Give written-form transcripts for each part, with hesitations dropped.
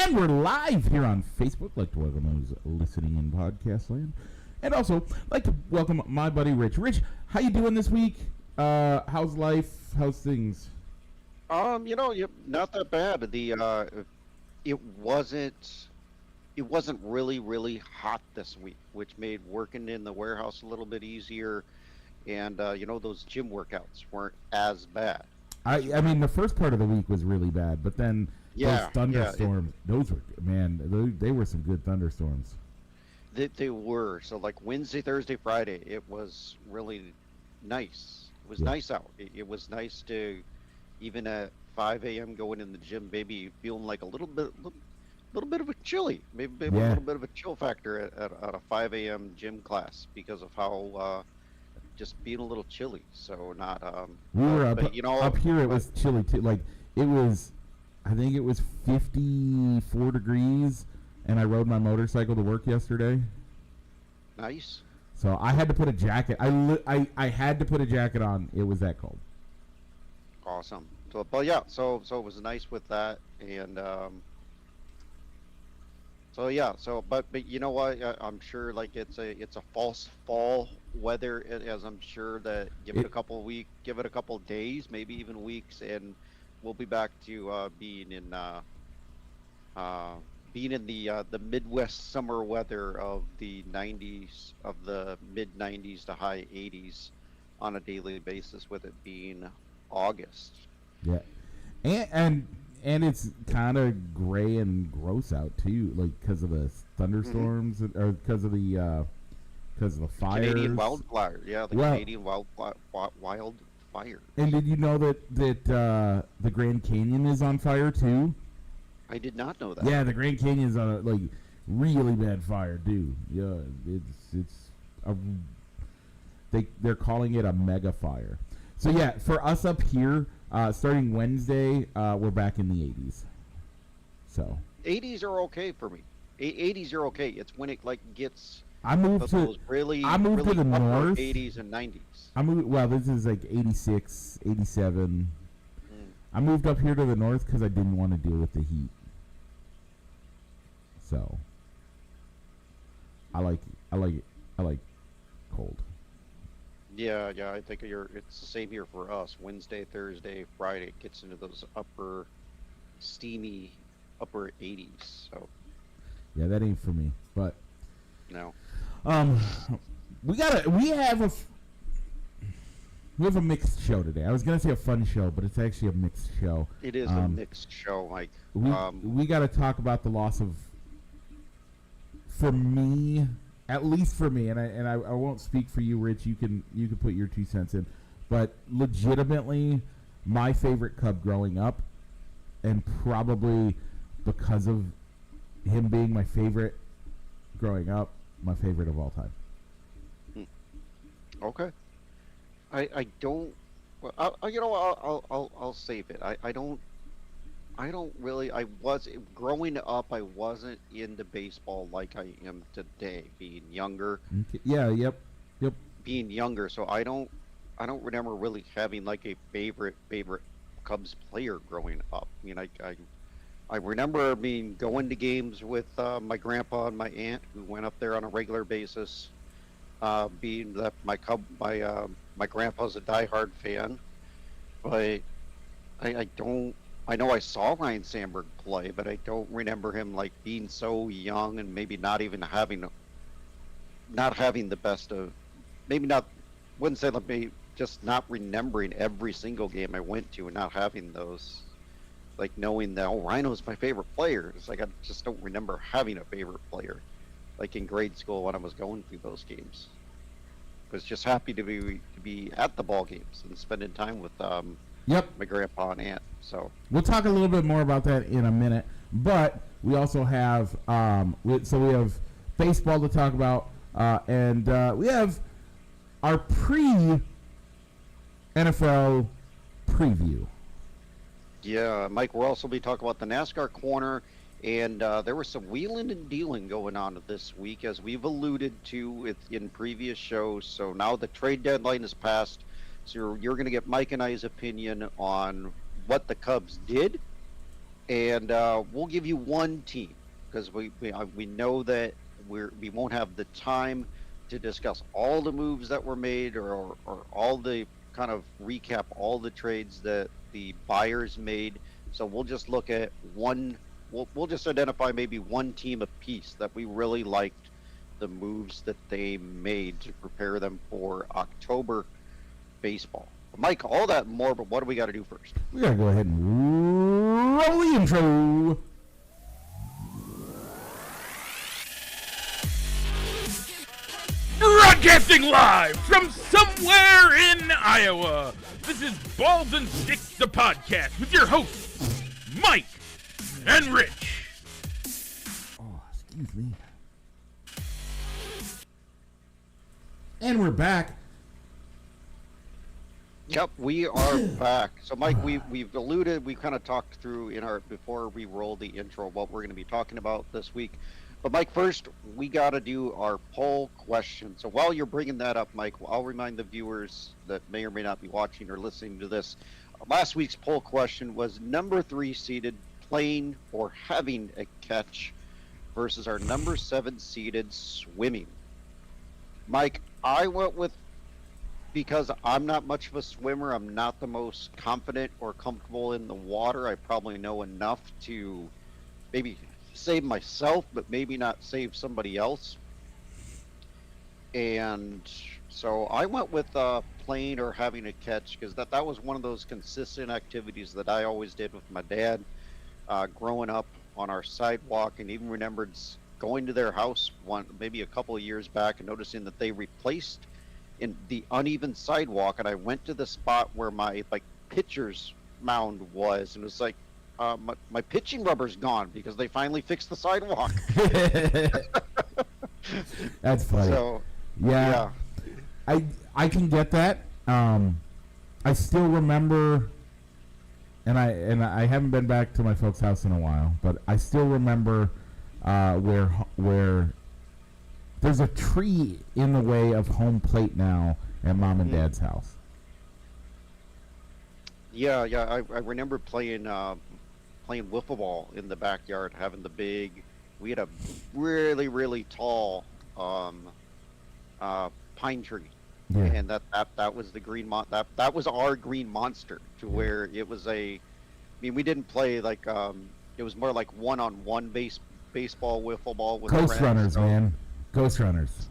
And we're live here on Facebook. Like to welcome those listening in podcast land. And also like to welcome my buddy Rich. Rich, how you doing this week? How's life? How's things? Not that bad. It wasn't really hot this week, which made working in the warehouse a little bit easier. And those gym workouts weren't as bad. I mean, the first part of the week was really bad, but then those thunderstorms, those were, man, they were some good thunderstorms. They were. So like Wednesday, Thursday, Friday, it was really nice. It was nice out. It was nice to, even at 5 a.m. going in the gym, maybe feeling like a little bit of a chilly, maybe a little bit of a chill factor at a 5 a.m. gym class because of how just being a little chilly. So not we were up here. It was chilly too. Like it was, I think it was 54 degrees, and I rode my motorcycle to work yesterday. Nice. So I had to put a jacket. I had to put a jacket on. It was that cold. Awesome. So, but yeah, so it was nice with that, and but you know what? I'm sure like it's a false fall weather, as I'm sure that give it a couple days, maybe even weeks, and we'll be back to being in the Midwest summer weather of the 90s, of the mid 90s to high 80s on a daily basis, with it being August. Yeah, and it's kind of gray and gross out too, like because of the thunderstorms or because of the fires. Canadian wildfire, Canadian wildfire. And did you know that the Grand Canyon is on fire too? I did not know that. Yeah, the Grand Canyon's on a really bad fire, dude. Yeah, they're calling it a mega fire. So yeah, for us up here, starting Wednesday, we're back in the 80s. So 80s are okay for me. 80s are okay. It's when it gets. I moved to the north. 80s and 90s. This is like 86, 87. I moved up here to the north because I didn't want to deal with the heat. So I like cold. Yeah, I think it's the same here for us. Wednesday, Thursday, Friday, it gets into those steamy upper 80s. So yeah, that ain't for me. But no. We have a mixed show today. I was gonna say a fun show, but it's actually a mixed show. It is a mixed show, Mike. We got to talk about the loss of, for me, at least for me, and I won't speak for you, Rich. You can put your 2 cents in, but legitimately, my favorite Cub growing up, and probably because of him being my favorite growing up, my favorite of all time. Okay. I don't. Well, I'll save it. I don't really. I was growing up. I wasn't into baseball like I am today. Being younger. Okay. Yeah. Yep. Being younger, so I don't remember really having like a favorite Cubs player growing up. I mean, I remember going to games with my grandpa and my aunt, who went up there on a regular basis. Being that my grandpa's a diehard fan, but I know I saw Ryan Sandberg play, but I don't remember him being so young and maybe not having the best of, wouldn't say just not remembering every single game I went to and not having those, knowing that Rhino's my favorite player. It's I just don't remember having a favorite player. In grade school when I was going through those games. I was just happy to be at the ball games and spending time with my grandpa and aunt. So we'll talk a little bit more about that in a minute. But we also have we have baseball to talk about, and we have our pre-NFL preview. Yeah, Mike, we'll also be talking about the NASCAR corner. And there was some wheeling and dealing going on this week, as we've alluded to in previous shows. So now the trade deadline is passed. So you're going to get Mike and I's opinion on what the Cubs did and we'll give you one team because we know that we won't have the time to discuss all the moves that were made or all the kind of recap all the trades that the buyers made. So we'll just look at one. We'll just identify maybe one team apiece that we really liked the moves that they made to prepare them for October baseball. Mike, all that and more, but what do we got to do first? We got to go ahead and roll the intro. Broadcasting live from somewhere in Iowa, this is Balls and Sticks, the podcast, with your hosts, Mike and Rich. Oh, excuse me. And we're back. Yep, we are back. So, Mike, we've alluded, we kind of talked through before we roll the intro what we're going to be talking about this week. But, Mike, first, we got to do our poll question. So while you're bringing that up, Mike, I'll remind the viewers that may or may not be watching or listening to this. Last week's poll question was number 3 seeded playing or having a catch versus our number 7 seeded swimming. Mike, I went with, because I'm not much of a swimmer, I'm not the most confident or comfortable in the water. I probably know enough to maybe save myself, but maybe not save somebody else. And so I went with playing or having a catch because that was one of those consistent activities that I always did with my dad growing up on our sidewalk, and even remembered going to their house maybe a couple of years back and noticing that they replaced in the uneven sidewalk, and I went to the spot where my pitcher's mound was, and it was like, my pitching rubber's gone because they finally fixed the sidewalk. That's funny. So, yeah. I can get that. I still remember, and I haven't been back to my folks' house in a while, but I still remember where there's a tree in the way of home plate now at Mom and Dad's house. Yeah. I remember playing wiffle ball in the backyard, having we had a really, really tall pine tree. Yeah. And that was the that was our green monster, to where it was we didn't play it was more like one-on-one baseball wiffle ball with Ghost friends. runners, man. Ghost runners.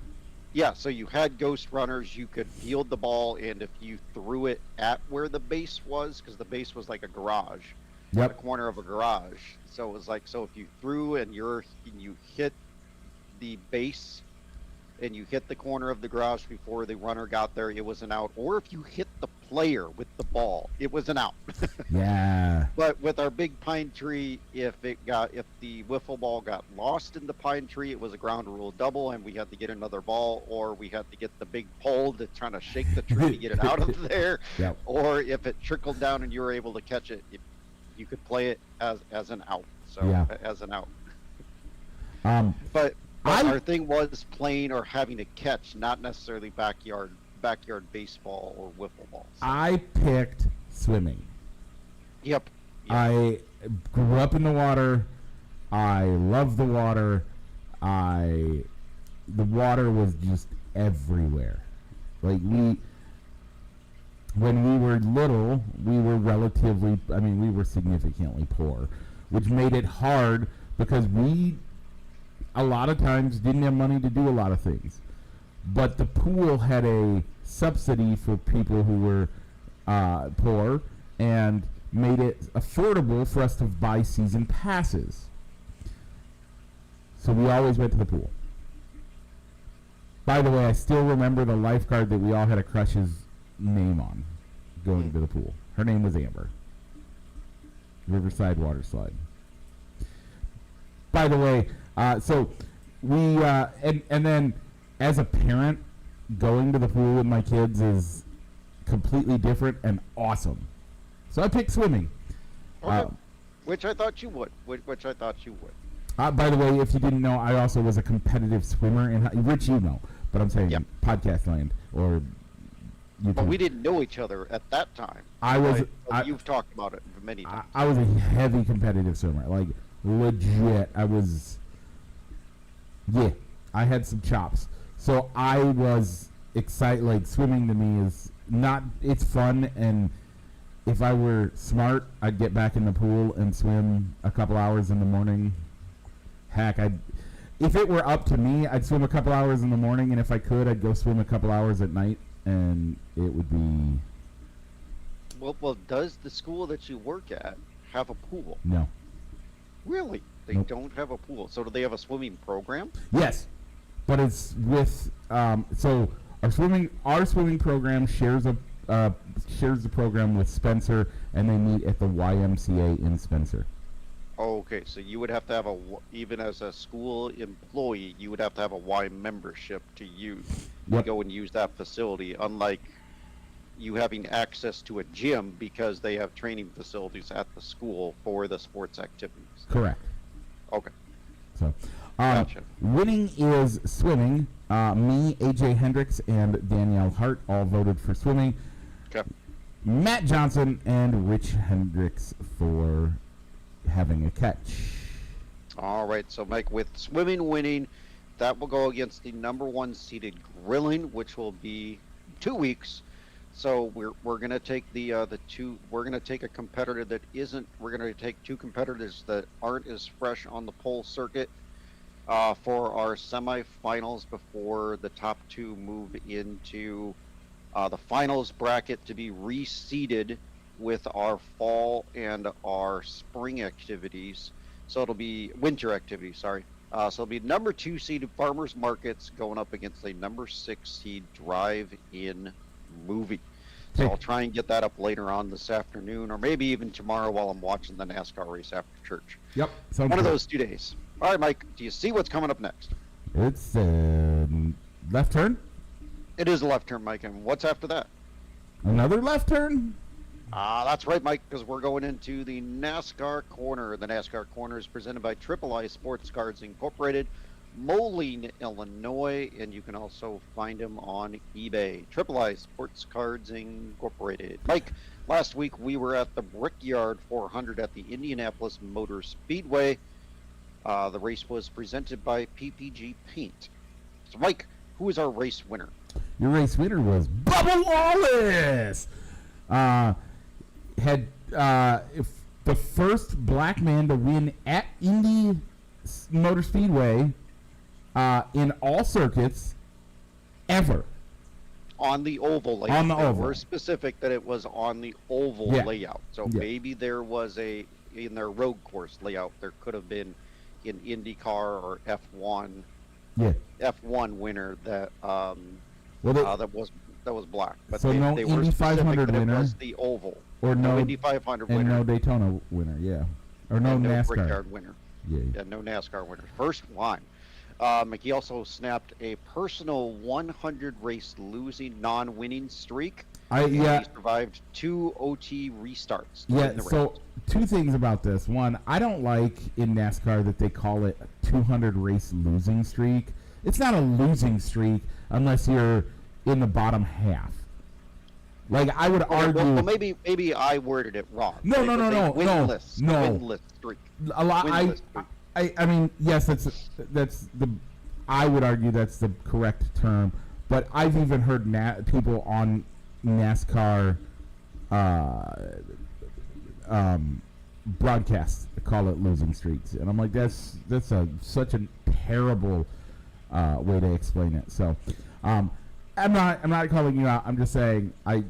Yeah, so you had ghost runners. You could field the ball, and if you threw it at where the base was, because the base was like a garage, Yep. the corner of a garage. So it was like, so if you threw and you hit the base and you hit the corner of the garage before the runner got there, it was an out. Or if you hit the player with the ball, it was an out. Yeah. But with our big pine tree, if the wiffle ball got lost in the pine tree, it was a ground rule double, and we had to get another ball, or we had to get the big pole to try to shake the tree to get it out of there. Yep. Or if it trickled down and you were able to catch it, you could play it as an out. So Yeah. as an out. But our thing was playing or having a catch, not necessarily backyard baseball or wiffle balls. I picked swimming. Yep. I grew up in the water. I love the water. The water was just everywhere. When we were little, we were significantly poor, which made it hard because we a lot of times didn't have money to do a lot of things. But the pool had a subsidy for people who were poor and made it affordable for us to buy season passes. So we always went to the pool. By the way, I still remember the lifeguard that we all had a crush's name on going to the pool. Her name was Amber. Riverside Water Slide. By the way, so we and then as a parent, going to the pool with my kids is completely different and awesome. So I picked swimming. Okay. Which I thought you would. By the way, if you didn't know, I also was a competitive swimmer. And Rich, you know, but I'm saying Yep. podcast land or You But can, we didn't know each other at that time. You've talked about it many times. I was a heavy competitive swimmer, like legit. I had some chops. So I was excited. Like swimming to me is not. It's fun, and if I were smart, I'd get back in the pool and swim a couple hours in the morning. Heck, if it were up to me, I'd swim a couple hours in the morning, and if I could, I'd go swim a couple hours at night, and it would be. Well, does the school that you work at have a pool? No. Really? They Nope. don't have a pool. So do they have a swimming program? Yes, but it's with so our swimming program shares the program with Spencer, and they meet at the YMCA in Spencer. Okay, so you would have to have even as a school employee, you would have to have a Y membership to use to go and use that facility, unlike you having access to a gym because they have training facilities at the school for the sports activities. Correct. Okay. So, Gotcha. winning is swimming. Me, AJ Hendricks, and Danielle Hart all voted for swimming. Okay. Matt Johnson and Rich Hendricks for having a catch. All right, so Mike, with swimming winning, that will go against the number 1 seeded grilling, which will be 2 weeks. So we're gonna take we're gonna take a competitor that isn't. We're gonna take 2 competitors that aren't as fresh on the pole circuit for our semifinals before the top 2 move into the finals bracket to be reseeded with our fall and our spring activities. So it'll be winter activities. Sorry. So it'll be number 2 seeded Farmers Markets going up against a number 6 seed Drive-In Movie. So Hey. I'll try and get that up later on this afternoon, or maybe even tomorrow while I'm watching the NASCAR race after church. Yep. Sounds One of good. those 2 days. All right, Mike, do you see what's coming up next? It's left turn. It is a left turn, Mike, and what's after that? Another left turn. That's right, Mike, because we're going into the NASCAR Corner. The NASCAR Corner is presented by III Sports Cards Incorporated, Moline, Illinois, and you can also find them on eBay. III Sports Cards Incorporated. Mike, last week we were at the Brickyard 400 at the Indianapolis Motor Speedway. The race was presented by PPG Paint. So, Mike, who is our race winner? Your race winner was Bubba Wallace. Had if the first black man to win at Indy Motor Speedway in all circuits ever. On the oval layout. On the oval. We're specific that it was on the oval Yeah. layout. So Yeah. maybe there was in their road course layout, there could have been an IndyCar or F1 Yeah. F1 winner that Well, that was black. But So no they Indy were specific 500 that it winner. was the oval. or no Indy 500 and winner. no Daytona winner. Yeah. Or no and no NASCAR. Brickyard winner. Yeah. Yeah, no NASCAR winner. First one. He also snapped a personal 100 race losing non-winning streak. And he survived 2 OT restarts. Yeah, in the so race. 2 things about this. One, I don't like in NASCAR that they call it a 200 race losing streak. It's not a losing streak unless you're in the bottom half. Like I would argue. Well, maybe I worded it wrong. No. Winless streak. A lot. Winless streak. I mean, yes, that's the. I would argue that's the correct term, but I've even heard people on NASCAR broadcasts call it losing streaks, and I'm like, that's such a terrible way to explain it. So, I'm not calling you out. I'm just saying I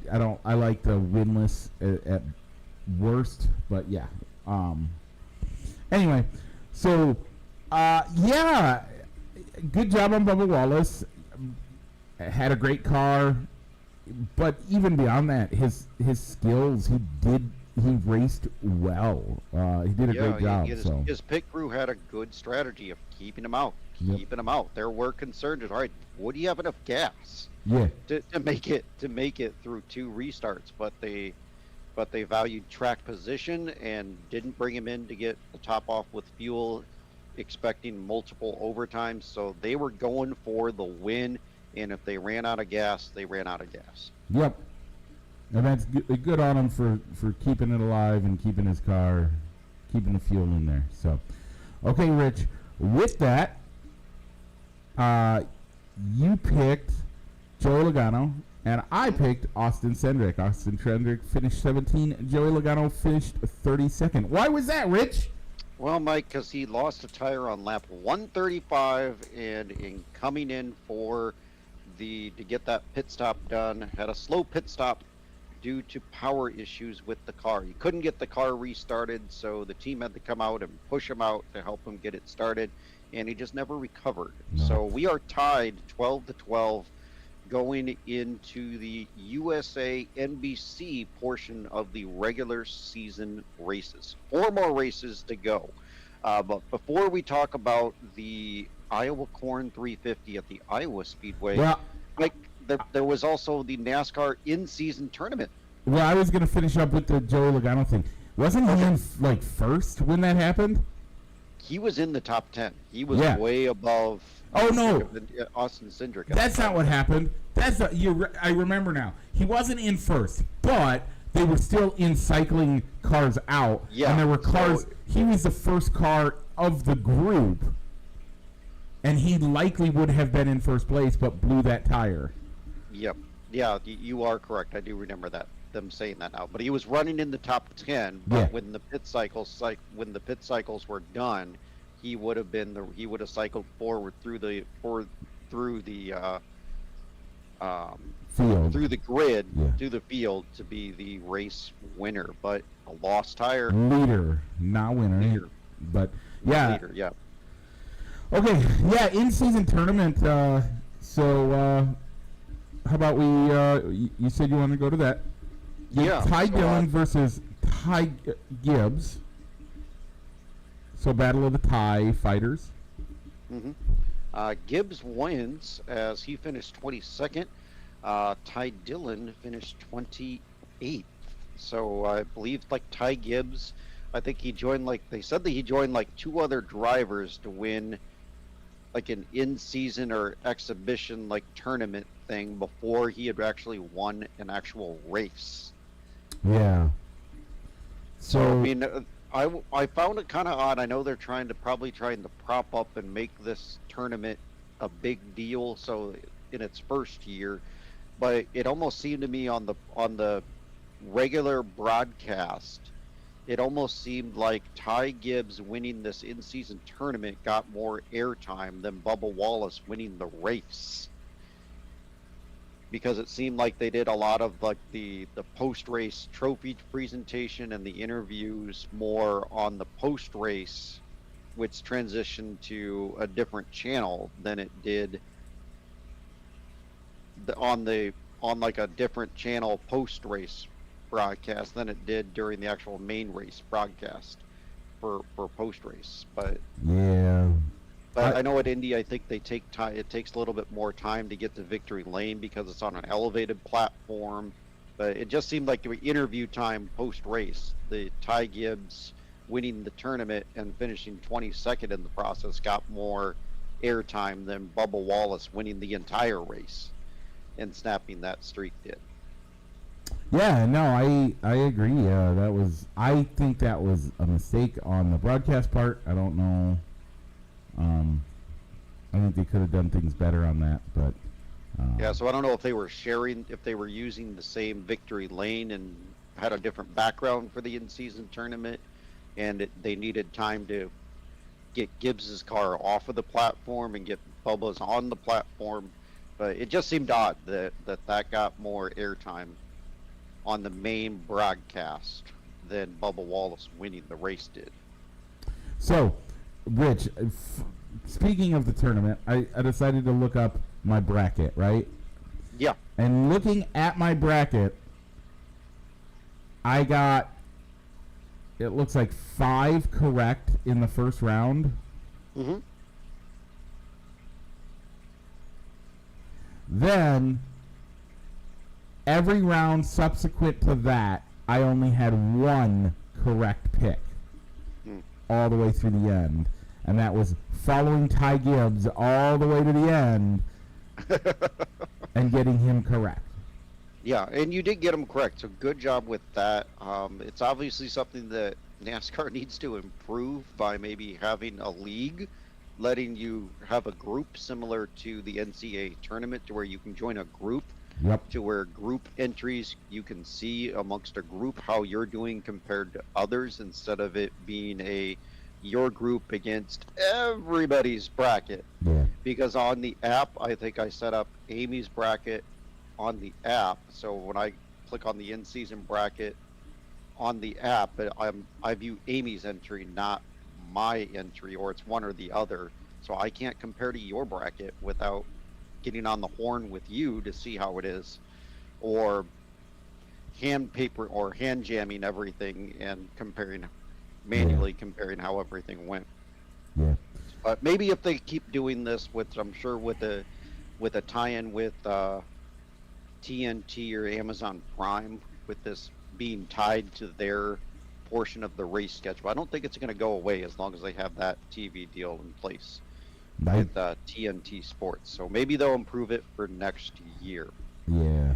like the winless at worst, but yeah. Anyway, so yeah, good job on Bubba Wallace. Had a great car, but even beyond that, his skills, he raced well. He did a great job. His pit crew had a good strategy of keeping him out. There were concerns. All right, would he have enough gas? Yeah. To make it through 2 restarts, but they valued track position and didn't bring him in to get the top off with fuel, expecting multiple overtimes. So they were going for the win. and if they ran out of gas, they ran out of gas. Yep. And that's good on him for keeping it alive and keeping his car, keeping the fuel in there. So, okay, Rich, with that, you picked Joey Logano, and I picked Austin Cindric. Austin Cindric finished 17. Joey Logano finished 32nd. Why was that, Rich? Well, Mike, because he lost a tire on lap 135, and in coming in for to get that pit stop done, had a slow pit stop due to power issues with the car. He couldn't get the car restarted, so the team had to come out and push him out to help him get it started, and he just never recovered. No. So we are tied 12-12 going into the USA NBC portion of the regular season races. 4 more races to go. But before we talk about the Iowa Corn 350 at the Iowa Speedway, Well, like there was also the NASCAR in-season tournament. well, I was going to finish up with the Joey Logano thing. Wasn't he in, like, first when that happened? He was in the top 10. He was Yeah. way above. Oh, no. Austin Cindric. That's not what happened. I remember now. He wasn't in first, but they were still in cycling cars out. Yeah, And there were cars. so- He was the first car of the group, and he likely would have been in first place, but blew that tire. Yep. Yeah, you are correct. I do remember them saying that now. But he was running in the top 10. But Yeah. when the pit cycles were done, he would have cycled forward through the Field. through the grid Yeah. to the field to be the race winner. But a lost tire. Leader, not winner. Leader. But yeah. Leader, yeah. Okay. Yeah. In-season tournament. So how about we? You said you wanted to go to that. Yeah, Ty so, Dillon versus Ty Gibbs. So battle of the Ty fighters. hmm Gibbs wins as he finished 22nd. Ty Dillon finished 28th. So I believe Ty Gibbs, I think he joined they said that he joined 2 other drivers to win an in-season or exhibition tournament thing before he had actually won an actual race. Yeah. So I mean, I found it kind of odd. I know they're probably trying to prop up and make this tournament a big deal. So in its first year, but it almost seemed to me on the regular broadcast, it almost seemed like Ty Gibbs winning this in-season tournament got more airtime than Bubba Wallace winning the race. Because it seemed like they did a lot of the post-race trophy presentation and the interviews more on the post-race, which transitioned to a different channel than it did on a different channel post-race broadcast than it did during the actual main race broadcast for post-race. But yeah. I know at Indy, I think they take time. It takes a little bit more time to get to victory lane because it's on an elevated platform. But it just seemed like the interview time post-race, the Ty Gibbs winning the tournament and finishing 22nd in the process got more airtime than Bubba Wallace winning the entire race and snapping that streak did. Yeah, no, I agree. I think that was a mistake on the broadcast part. I don't know. I think they could have done things better on that, but yeah. So I don't know if they were using the same victory lane and had a different background for the in-season tournament, and they needed time to get Gibbs's car off of the platform and get Bubba's on the platform. But it just seemed odd that got more airtime on the main broadcast than Bubba Wallace winning the race did. So, Rich, speaking of the tournament, I decided to look up my bracket, right? Yeah. And looking at my bracket, I got, it looks like 5 correct in the first round. Mm-hmm. Then, every round subsequent to that, I only had 1 correct pick all the way through the end. And that was following Ty Gibbs all the way to the end. and getting him correct. Yeah, and you did get them correct, so good job with that. It's obviously something that NASCAR needs to improve by maybe having a league, letting you have a group similar to the NCAA tournament, to where you can join a group, Yep. to where group entries you can see amongst a group how you're doing compared to others, instead of it being a your group against everybody's bracket. Yeah. Because on the app, I think I set up Amy's bracket on the app. So when I click on the in-season bracket on the app, I view Amy's entry, not my entry, or it's one or the other. So I can't compare to your bracket without getting on the horn with you to see how it is, or hand jamming everything and manually comparing how everything went. Yeah. But maybe if they keep doing this, with I'm sure with a tie-in with TNT or Amazon Prime, with this being tied to their portion of the race schedule, I don't think it's going to go away as long as they have that TV deal in place with TNT Sports. So maybe they'll improve it for next year. Yeah.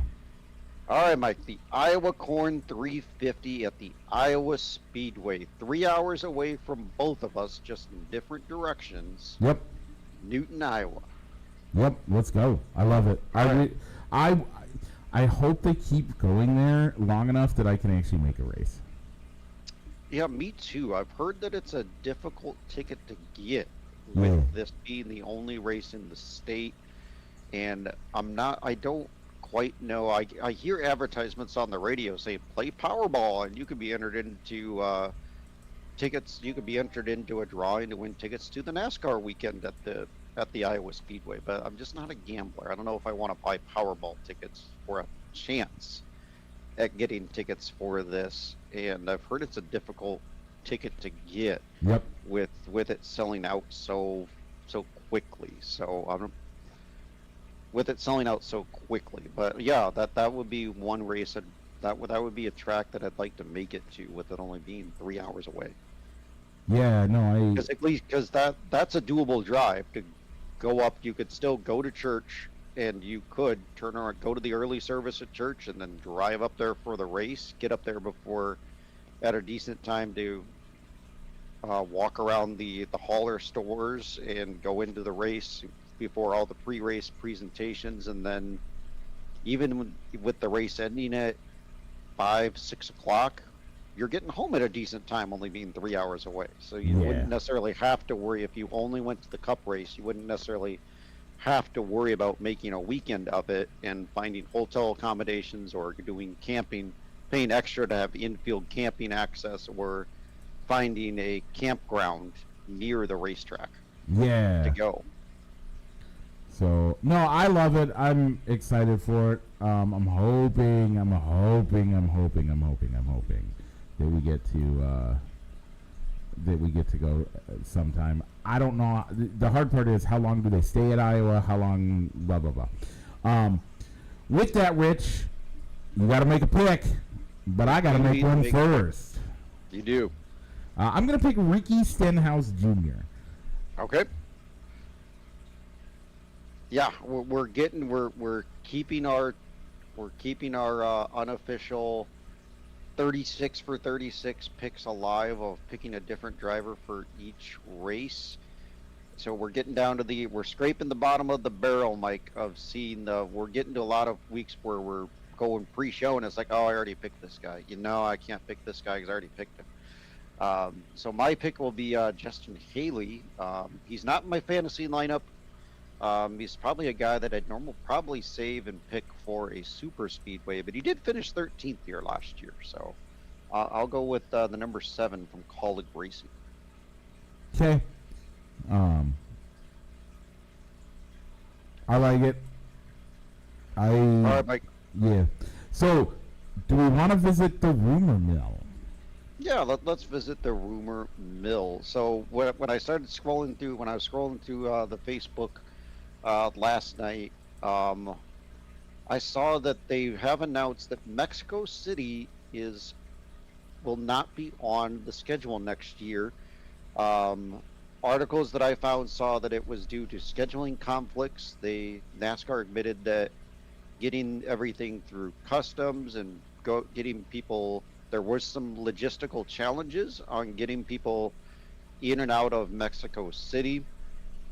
All right, Mike, the Iowa Corn 350 at the Iowa Speedway, 3 hours away from both of us, just in different directions. Yep. Newton, Iowa. Yep. Let's go. I love it. I hope they keep going there long enough that I can actually make a race. Yeah, me too. I've heard that it's a difficult ticket to get, with this being the only race in the state, and I don't quite know. I hear advertisements on the radio saying play Powerball and you could be entered into tickets. You could be entered into a drawing to win tickets to the NASCAR weekend at the Iowa Speedway. But I'm just not a gambler. I don't know if I want to buy Powerball tickets for a chance at getting tickets for this. And I've heard it's a difficult ticket to get. Yep. With it selling out so quickly. So with it selling out so quickly. But yeah, that would be one race that would be a track that I'd like to make it to, with it only being 3 hours away. Yeah, no, Because that's a doable drive to go up. You could still go to church, and you could turn around, go to the early service at church, and then drive up there for the race. Get up there at a decent time to walk around the hauler stores and go into the race before all the pre-race presentations, and then even with the race ending at 5-6 o'clock, you're getting home at a decent time, only being 3 hours away. So you wouldn't necessarily have to worry. If you only went to the Cup race, you wouldn't necessarily have to worry about making a weekend of it and finding hotel accommodations or doing camping, paying extra to have infield camping access, or finding a campground near the racetrack to go. So no, I love it. I'm excited for it. I'm hoping that we get to go sometime. I don't know. The hard part is, how long do they stay at Iowa? How long? Blah blah blah. With that, Rich, you got to make a pick, but I got to make one first. You do. I'm gonna pick Ricky Stenhouse Jr. Okay. Yeah, we're keeping our unofficial 36 for 36 picks alive, of picking a different driver for each race. So we're getting down to we're scraping the bottom of the barrel, Mike, of seeing we're getting to a lot of weeks where we're going pre-show and it's like, oh, I already picked this guy. I can't pick this guy because I already picked him. So my pick will be Justin Haley. He's not in my fantasy lineup. He's probably a guy that I'd probably save and pick for a super speedway, but he did finish 13th here last year. So I'll go with the number 7 from Colleague Racing. Okay. I like it. All right, Mike. Yeah. So, do we want to visit the rumor mill? Yeah, let's visit the rumor mill. So when I started scrolling through, the Facebook last night, I saw that they have announced that Mexico City will not be on the schedule next year. articles that I found saw that it was due to scheduling conflicts. NASCAR admitted that getting everything through customs and getting people, there was some logistical challenges on getting people in and out of Mexico City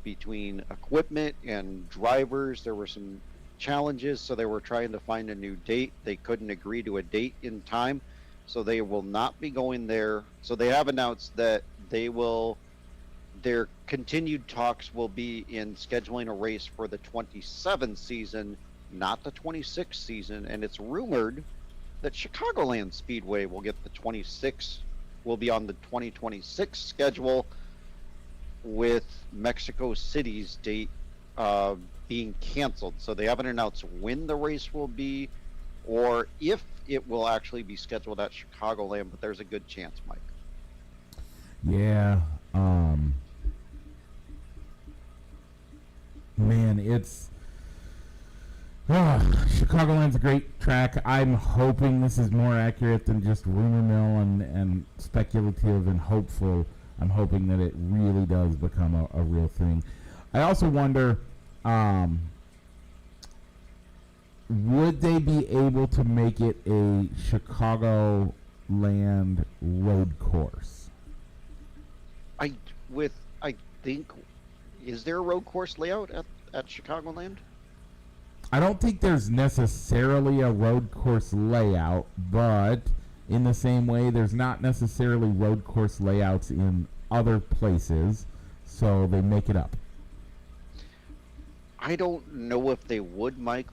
between equipment and drivers. There were some challenges, so they were trying to find a new date. They couldn't agree to a date in time, so they will not be going there. So they have announced that their continued talks will be in scheduling a race for the 27 season, not the 26 season. And it's rumored that Chicagoland Speedway will get the 26, will be on the 2026 schedule, with Mexico City's date being canceled. So they haven't announced when the race will be or if it will actually be scheduled at Chicagoland, but there's a good chance, Mike. Yeah. Man, it's Chicagoland's a great track. I'm hoping this is more accurate than just rumor mill and speculative and hopeful. I'm hoping that it really does become a real thing. I also wonder, would they be able to make it a Chicagoland road course? I think, is there a road course layout at Chicagoland? I don't think there's necessarily a road course layout, but in the same way, there's not necessarily road course layouts in other places, so they make it up. I don't know if they would, Mike,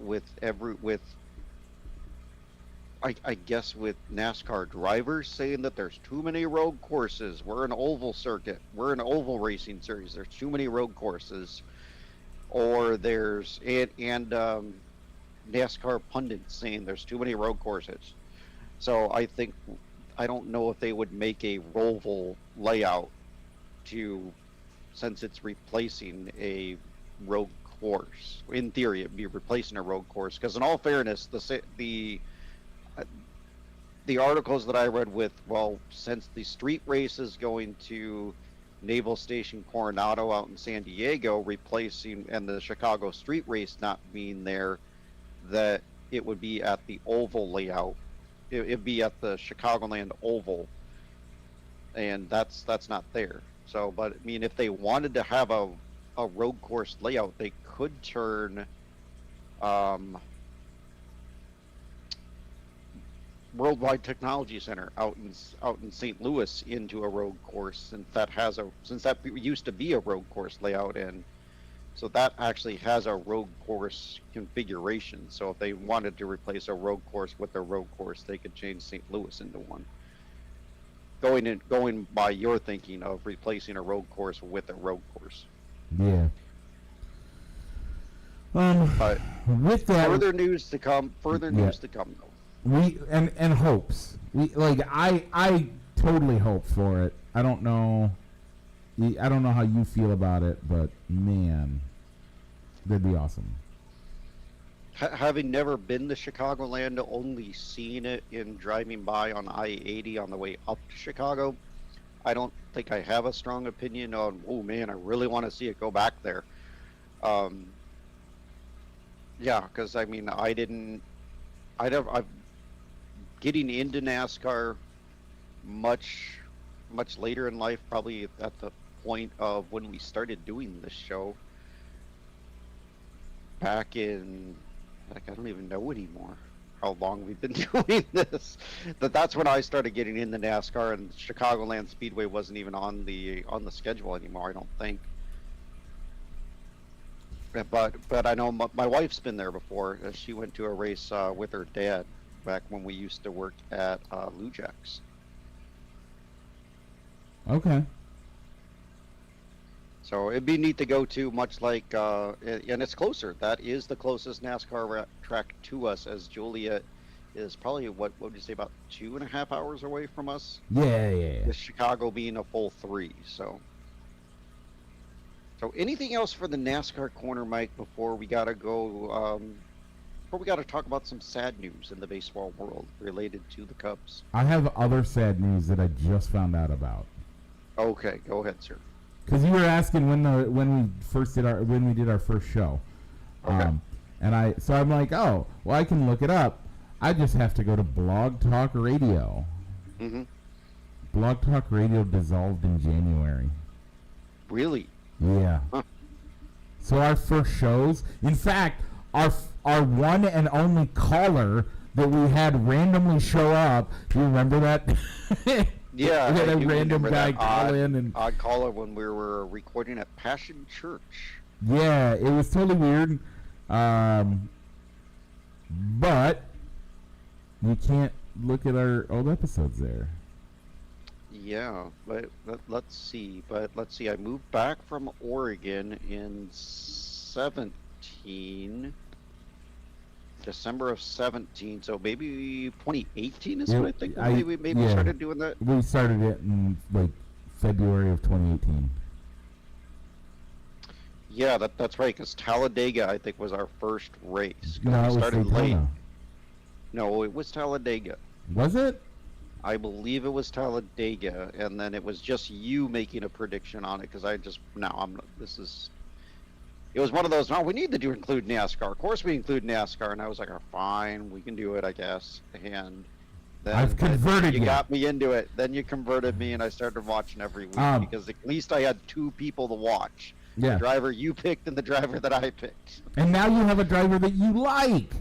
I guess with NASCAR drivers saying that there's too many road courses. We're an oval circuit. We're an oval racing series. There's too many road courses. Or there's NASCAR pundits saying there's too many road courses. So I don't know if they would make a roval layout since it's replacing a road course. In theory, it'd be replacing a road course. Because in all fairness, the articles that I read since the street race is going to Naval Station Coronado out in San Diego, and the Chicago street race not being there, that it would be at the oval layout. It'd be at the Chicagoland Oval, and that's not there. So, but I mean, if they wanted to have a road course layout, they could turn Worldwide Technology Center out in St. Louis into a road course, since that used to be a road course layout, and so that actually has a road course configuration. So if they wanted to replace a road course with a road course, they could change St. Louis into one. Going by your thinking of replacing a road course with a road course. Yeah. But with that, further news to come. News to come, though. And hopes. I totally hope for it. I don't know how you feel about it, but man, that'd be awesome. Having never been to Chicagoland, only seen it in driving by on I-80 on the way up to Chicago, I don't think I have a strong opinion on, oh man, I really want to see it go back there. Yeah, because I mean, getting into NASCAR much later in life, probably at the point of when we started doing this show back in, I don't even know anymore how long we've been doing this. That's when I started getting into NASCAR, and Chicagoland Speedway wasn't even on the schedule anymore, I don't think. But I know my wife's been there before. She went to a race with her dad back when we used to work at Lujax. Okay. So it'd be neat to go to, much like, and it's closer. That is the closest NASCAR track to us, as Joliet is probably, what would you say, about 2.5 hours away from us? Yeah. With Chicago being a full 3, so anything else for the NASCAR corner, Mike, before we gotta go, before we gotta talk about some sad news in the baseball world related to the Cubs? I have other sad news that I just found out about. Okay, go ahead, sir. because you were asking when we did our first show. Okay. And I'm like, oh, well, I can look it up. I just have to go to Blog Talk Radio. Mm-hmm. Blog Talk Radio dissolved in January. Really? Yeah. Huh. So our first shows, in fact, our one and only caller that we had randomly show up. Do you remember that? Yeah. We had I a do random remember guy that call in and odd caller when we were recording at Passion Church. yeah, it was totally weird. But you can't look at our old episodes there. Yeah, but let's see. I moved back from Oregon in 17, December of 17. So maybe 2018 is what I think. Maybe we started doing that. We started it in like February of 2018. Yeah, that's right. Because Talladega, I think, was our first race. 'Cause No, we it was started late. Daytona. No, it was Talladega. Was it? I believe it was Talladega, and then it was just you making a prediction on it. Because it was one of those. No, we need to include NASCAR. Of course, we include NASCAR, and I was like, oh, fine, we can do it, I guess. And then I've converted you. you. Got me into it. Then you converted me, and I started watching every week because at least I had two people to watch. Yeah. The driver you picked and the driver that I picked. And now you have a driver that you like.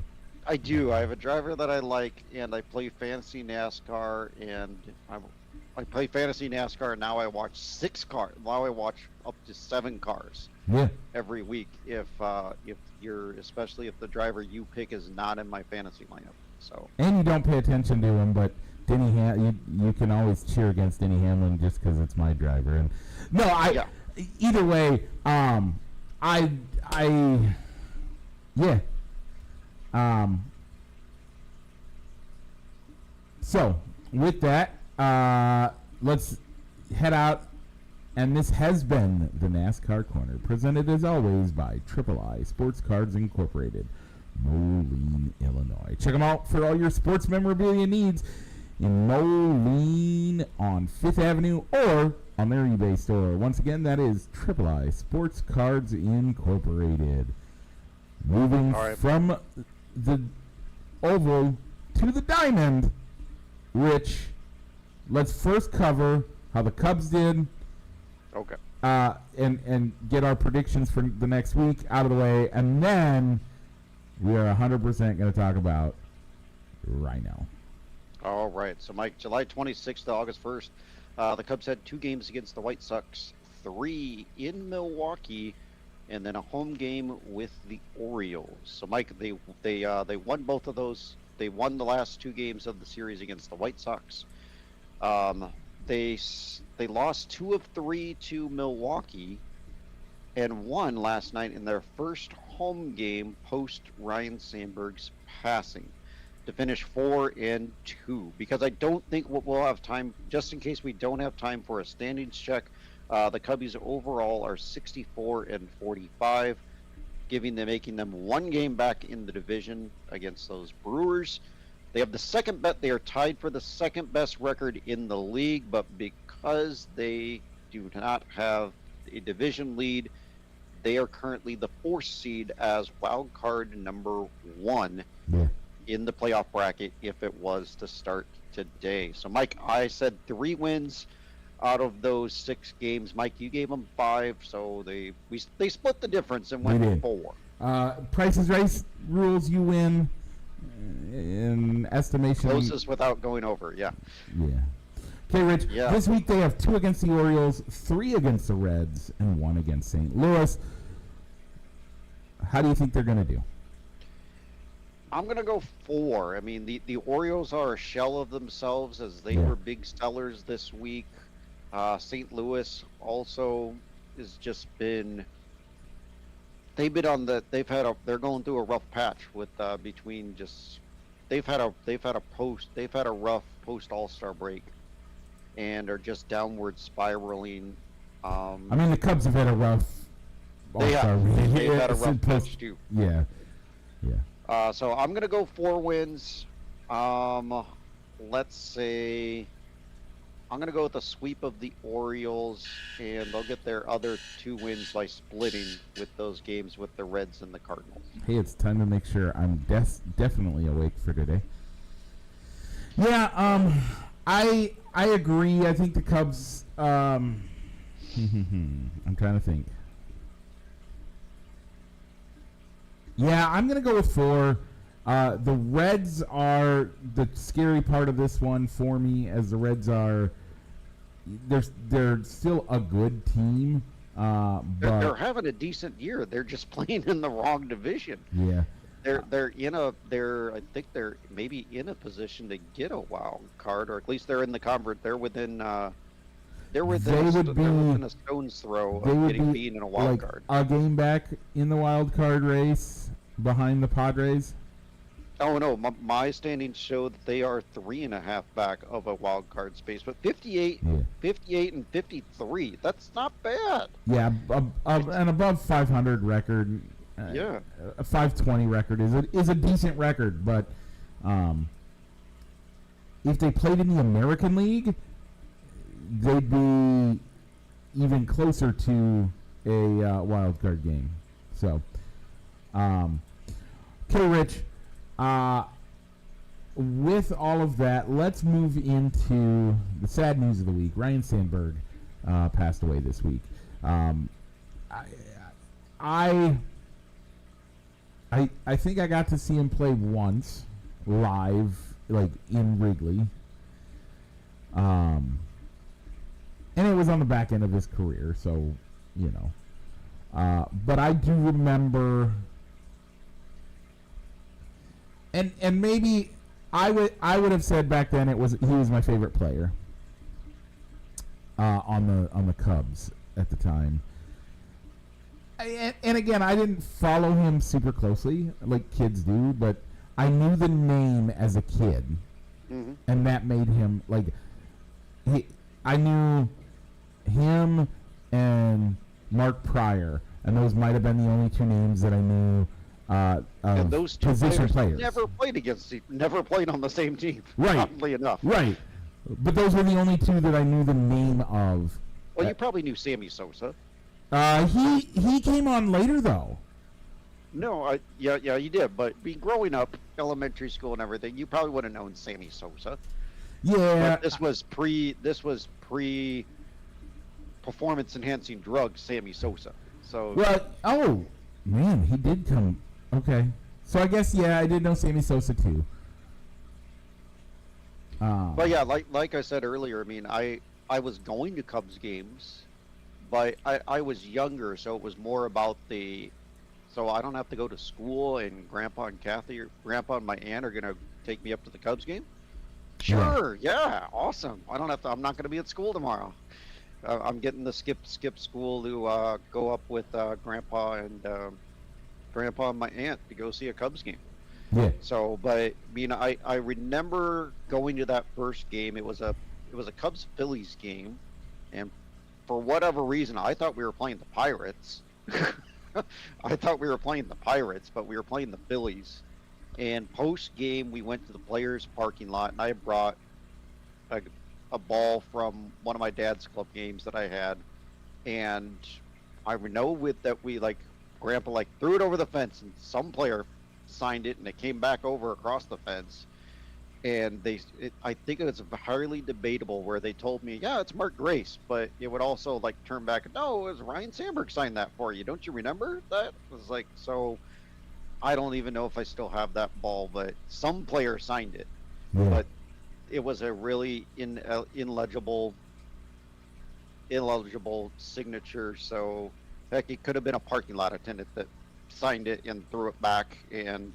I do. I have a driver that I like, and I play fantasy NASCAR, and I play fantasy NASCAR, and now I watch 6 cars. Now I watch up to 7 cars. Yeah. Every week, especially if the driver you pick is not in my fantasy lineup. So. And you don't pay attention to him, but you can always cheer against Denny Hamlin just because it's my driver. And either way, so with that, let's head out. And this has been the NASCAR Corner, presented as always by I Sports Cards Incorporated, Moline, Illinois. Check them out for all your sports memorabilia needs in Moline on 5th Avenue or on their eBay store. Once again, that is I Sports Cards Incorporated. Moving from the oval to the diamond, Rich, let's first cover how the Cubs did. Okay. And get our predictions for the next week out of the way, and then we are 100% going to talk about Rhino. All right. So, Mike, July 26th to August 1st, the Cubs had 2 games against the White Sox, 3 in Milwaukee, and then a home game with the Orioles. So, Mike, they won both of those. They won the last 2 games of the series against the White Sox. They lost 2 of 3 to Milwaukee and won last night in their first home game post Ryan Sandberg's passing to finish 4-2. Because I don't think we'll have time, just in case we don't have time for a standings check, the Cubbies overall are 64-45, making them 1 game back in the division against those Brewers. They have the second bet. They are tied for the second best record in the league, but because they do not have a division lead, they are currently the 4th seed as wild card number 1 in the playoff bracket if it was to start today. So, Mike, I said 3 wins out of those 6 games. Mike, you gave them 5, so they split the difference and went 4. Price is Right rules, you win. In estimation, closest without going over. Yeah. Okay, Rich. Yeah. This week they have 2 against the Orioles, 3 against the Reds, and 1 against St. Louis. How do you think they're going to do? I'm going to go 4. I mean, the Orioles are a shell of themselves as they were big sellers this week. St. Louis also has just been. They're going through a rough patch with they've had a rough post All-Star break and are just downward spiraling. I mean, the Cubs have had a rough All-Star break. They've had a rough patch too. Yeah. So I'm gonna go 4 wins. Let's say I'm gonna go with a sweep of the Orioles, and they'll get their other 2 wins by splitting with those games with the Reds and the Cardinals. Hey, it's time to make sure I'm definitely awake for today. Yeah, I agree. I think the Cubs. I'm trying to think. Yeah, I'm gonna go with 4. The Reds are the scary part of this one for me, as the Reds are. They're still a good team, but They're having a decent year. They're just playing in the wrong division. yeah. I think they're maybe in a position to get a wild card, or at least they're in the conference. They're within they're within a stone's throw of being in a wild card. A game back in the wild card race behind the Padres. Oh no, my standings show that they are 3.5 back of a wild card space, but 58 and 53. That's not bad. Yeah, an above 500 record. Yeah, a 520 record is a decent record, but if they played in the American League, they'd be even closer to a wild card game. So, okay, Rich. With all of that, let's move into the sad news of the week. Ryan Sandberg passed away this week. I think I got to see him play once live, like in Wrigley. And it was on the back end of his career, so you know. But I do remember, and maybe I would have said back then he was my favorite player on the Cubs at the time. And again, I didn't follow him super closely like kids do, but I knew the name as a kid, and that made him like I knew him and Mark Pryor, and those might have been the only 2 names that I knew. And those 2 position players never played on the same team. Right. Oddly enough. Right. But those were the only 2 that I knew the name of. Well, you probably knew Sammy Sosa. He came on later though. No, yeah, you did. But growing up, elementary school and everything, you probably would have known Sammy Sosa. Yeah. But this was pre performance enhancing drug Sammy Sosa. So. Well, oh man, he did come. Okay, so I guess I did know Sammy Sosa too. But yeah, like I said earlier, I mean, I was going to Cubs games, but I was younger, so it was more about so I don't have to go to school, and Grandpa and Kathy, or Grandpa and my aunt are gonna take me up to the Cubs game. Sure, yeah, awesome. I'm not gonna be at school tomorrow. I'm getting the skip school to go up with Grandpa and my aunt to go see a Cubs game. Yeah. So, but I mean, I remember going to that first game. It was a Cubs Phillies game, and for whatever reason, I thought we were playing the Pirates. I thought we were playing the Pirates, but we were playing the Phillies. And post game, we went to the players' parking lot, and I brought a ball from one of my dad's club games that I had, and I know Grandpa threw it over the fence, and some player signed it, and it came back over across the fence. And I think it's highly debatable where they told me, yeah, it's Mark Grace, but it would also turn back, no, it was Ryan Sandberg signed that for you. Don't you remember that? It was so I don't even know if I still have that ball, but some player signed it. Yeah. But it was a really illegible signature. So heck, it could have been a parking lot attendant that signed it and threw it back. And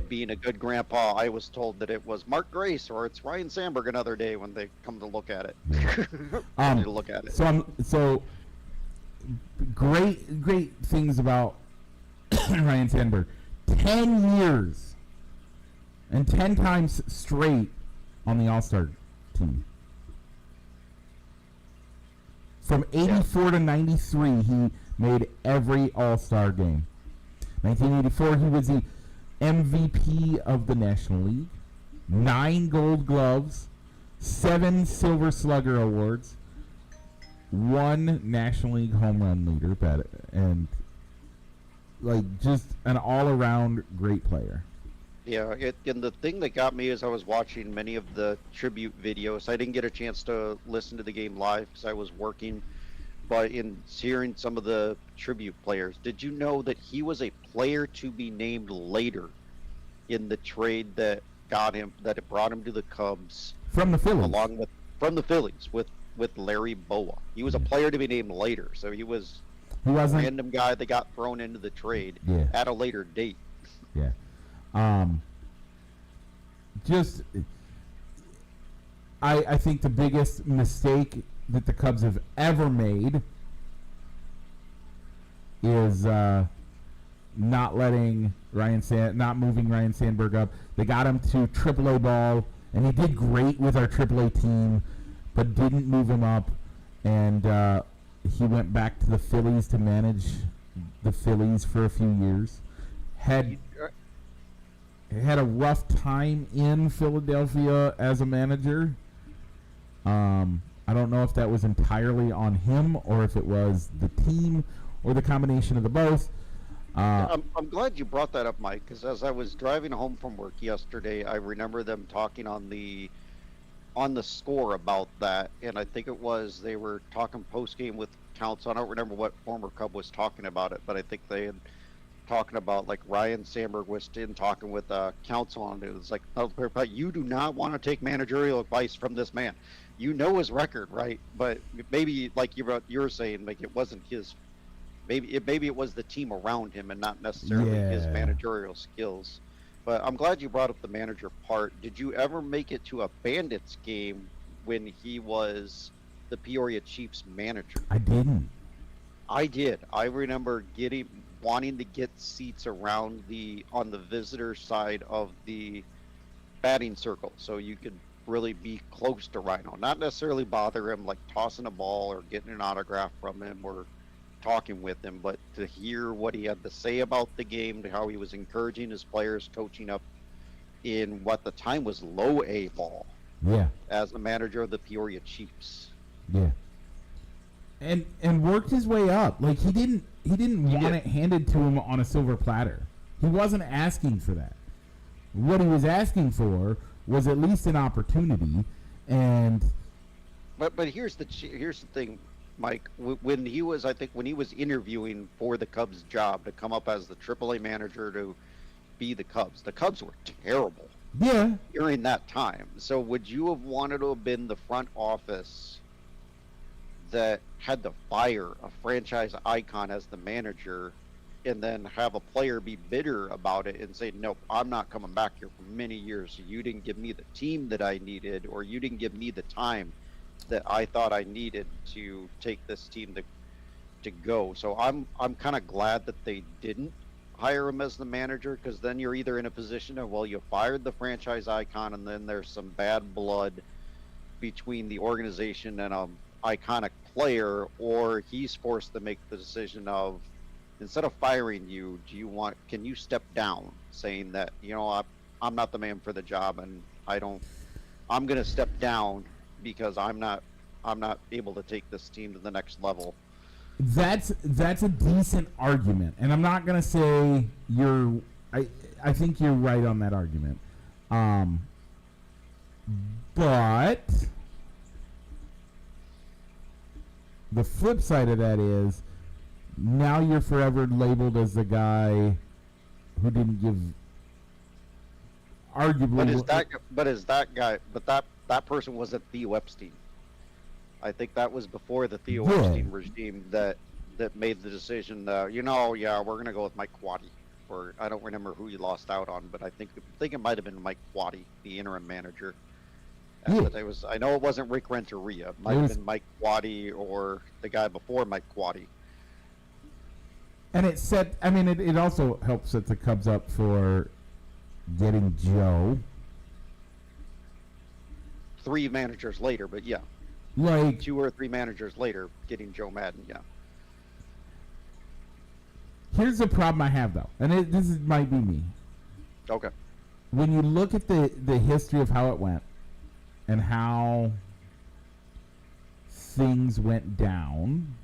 being a good grandpa, I was told that it was Mark Grace or it's Ryan Sandberg another day when they come to look at it. To look at it. So great things about Ryan Sandberg. 10 years and 10 times straight on the All-Star team. From 84 to 93, he made every All-Star game. 1984, he was the MVP of the National League. 9 Gold Gloves, 7 Silver Slugger awards, 1 National League home run leader, and like just an all-around great player. Yeah, and the thing that got me is I was watching many of the tribute videos. I didn't get a chance to listen to the game live because I was working, but in hearing some of the tribute players, did you know that he was a player to be named later in the trade that it brought him to the Cubs From the Phillies. From the Phillies with Larry Boa. He was a player to be named later, so he was a random guy that got thrown into the trade at a later date. Yeah. I think the biggest mistake that the Cubs have ever made is not moving Ryan Sandberg up. They got him to AAA ball, and he did great with our AAA team, but didn't move him up, and he went back to the Phillies to manage the Phillies for a few years. Had a rough time in Philadelphia as a manager. I don't know if that was entirely on him or if it was the team or the combination of the both. I'm glad you brought that up, Mike, because as I was driving home from work yesterday, I remember them talking on the score about that, and I think they were talking post game with Counsell. I don't remember what former Cub was talking about it, but I think they had talking about like Ryan Sandberg was talking with Counsell on it. It was like, oh, you do not want to take managerial advice from this man. You know his record, right? But maybe like you were saying, like it wasn't his. Maybe it was the team around him and not necessarily his managerial skills. But I'm glad you brought up the manager part. Did you ever make it to a Bandits game when he was the Peoria Chiefs manager? I didn't. I did. I remember wanting to get seats on the visitor side of the batting circle so you could really be close to Rhino. Not necessarily bother him like tossing a ball or getting an autograph from him or talking with him, but to hear what he had to say about the game, how he was encouraging his players, coaching up in what the time was low A ball. Yeah. As the manager of the Peoria Chiefs. Yeah. And worked his way up. Like he didn't want it handed to him on a silver platter. He wasn't asking for that. What he was asking for was at least an opportunity. And but here's the thing, Mike. When he was interviewing for the Cubs job to come up as the AAA manager to be the Cubs were terrible. Yeah. During that time. So would you have wanted to have been the front office that had to fire a franchise icon as the manager and then have a player be bitter about it and say, nope, I'm not coming back here for many years. You didn't give me the team that I needed, or you didn't give me the time that I thought I needed to take this team to go. So I'm kind of glad that they didn't hire him as the manager, because then you're either in a position of, well, you fired the franchise icon and then there's some bad blood between the organization and a iconic player, or he's forced to make the decision of, instead of firing you, can you step down, saying that, I'm not the man for the job and I'm going to step down because I'm not able to take this team to the next level. That's a decent argument, and I'm not gonna say I think you're right on that argument, but the flip side of that is now you're forever labeled as the guy who didn't give arguably. That person wasn't Theo Epstein. I think that was before the Theo Epstein regime that made the decision. We're going to go with Mike Quaddy. Or I don't remember who he lost out on, but I think it might have been Mike Quaddy, the interim manager. Yeah. I know it wasn't Rick Renteria. It might have been Mike Quaddy or the guy before Mike Quaddy. And it also helps set the Cubs up for getting Joe. 3 managers later, but yeah. Like 2 or 3 managers later, getting Joe Madden, yeah. Here's the problem I have, though, and might be me. Okay. When you look at the history of how it went, and how things went down,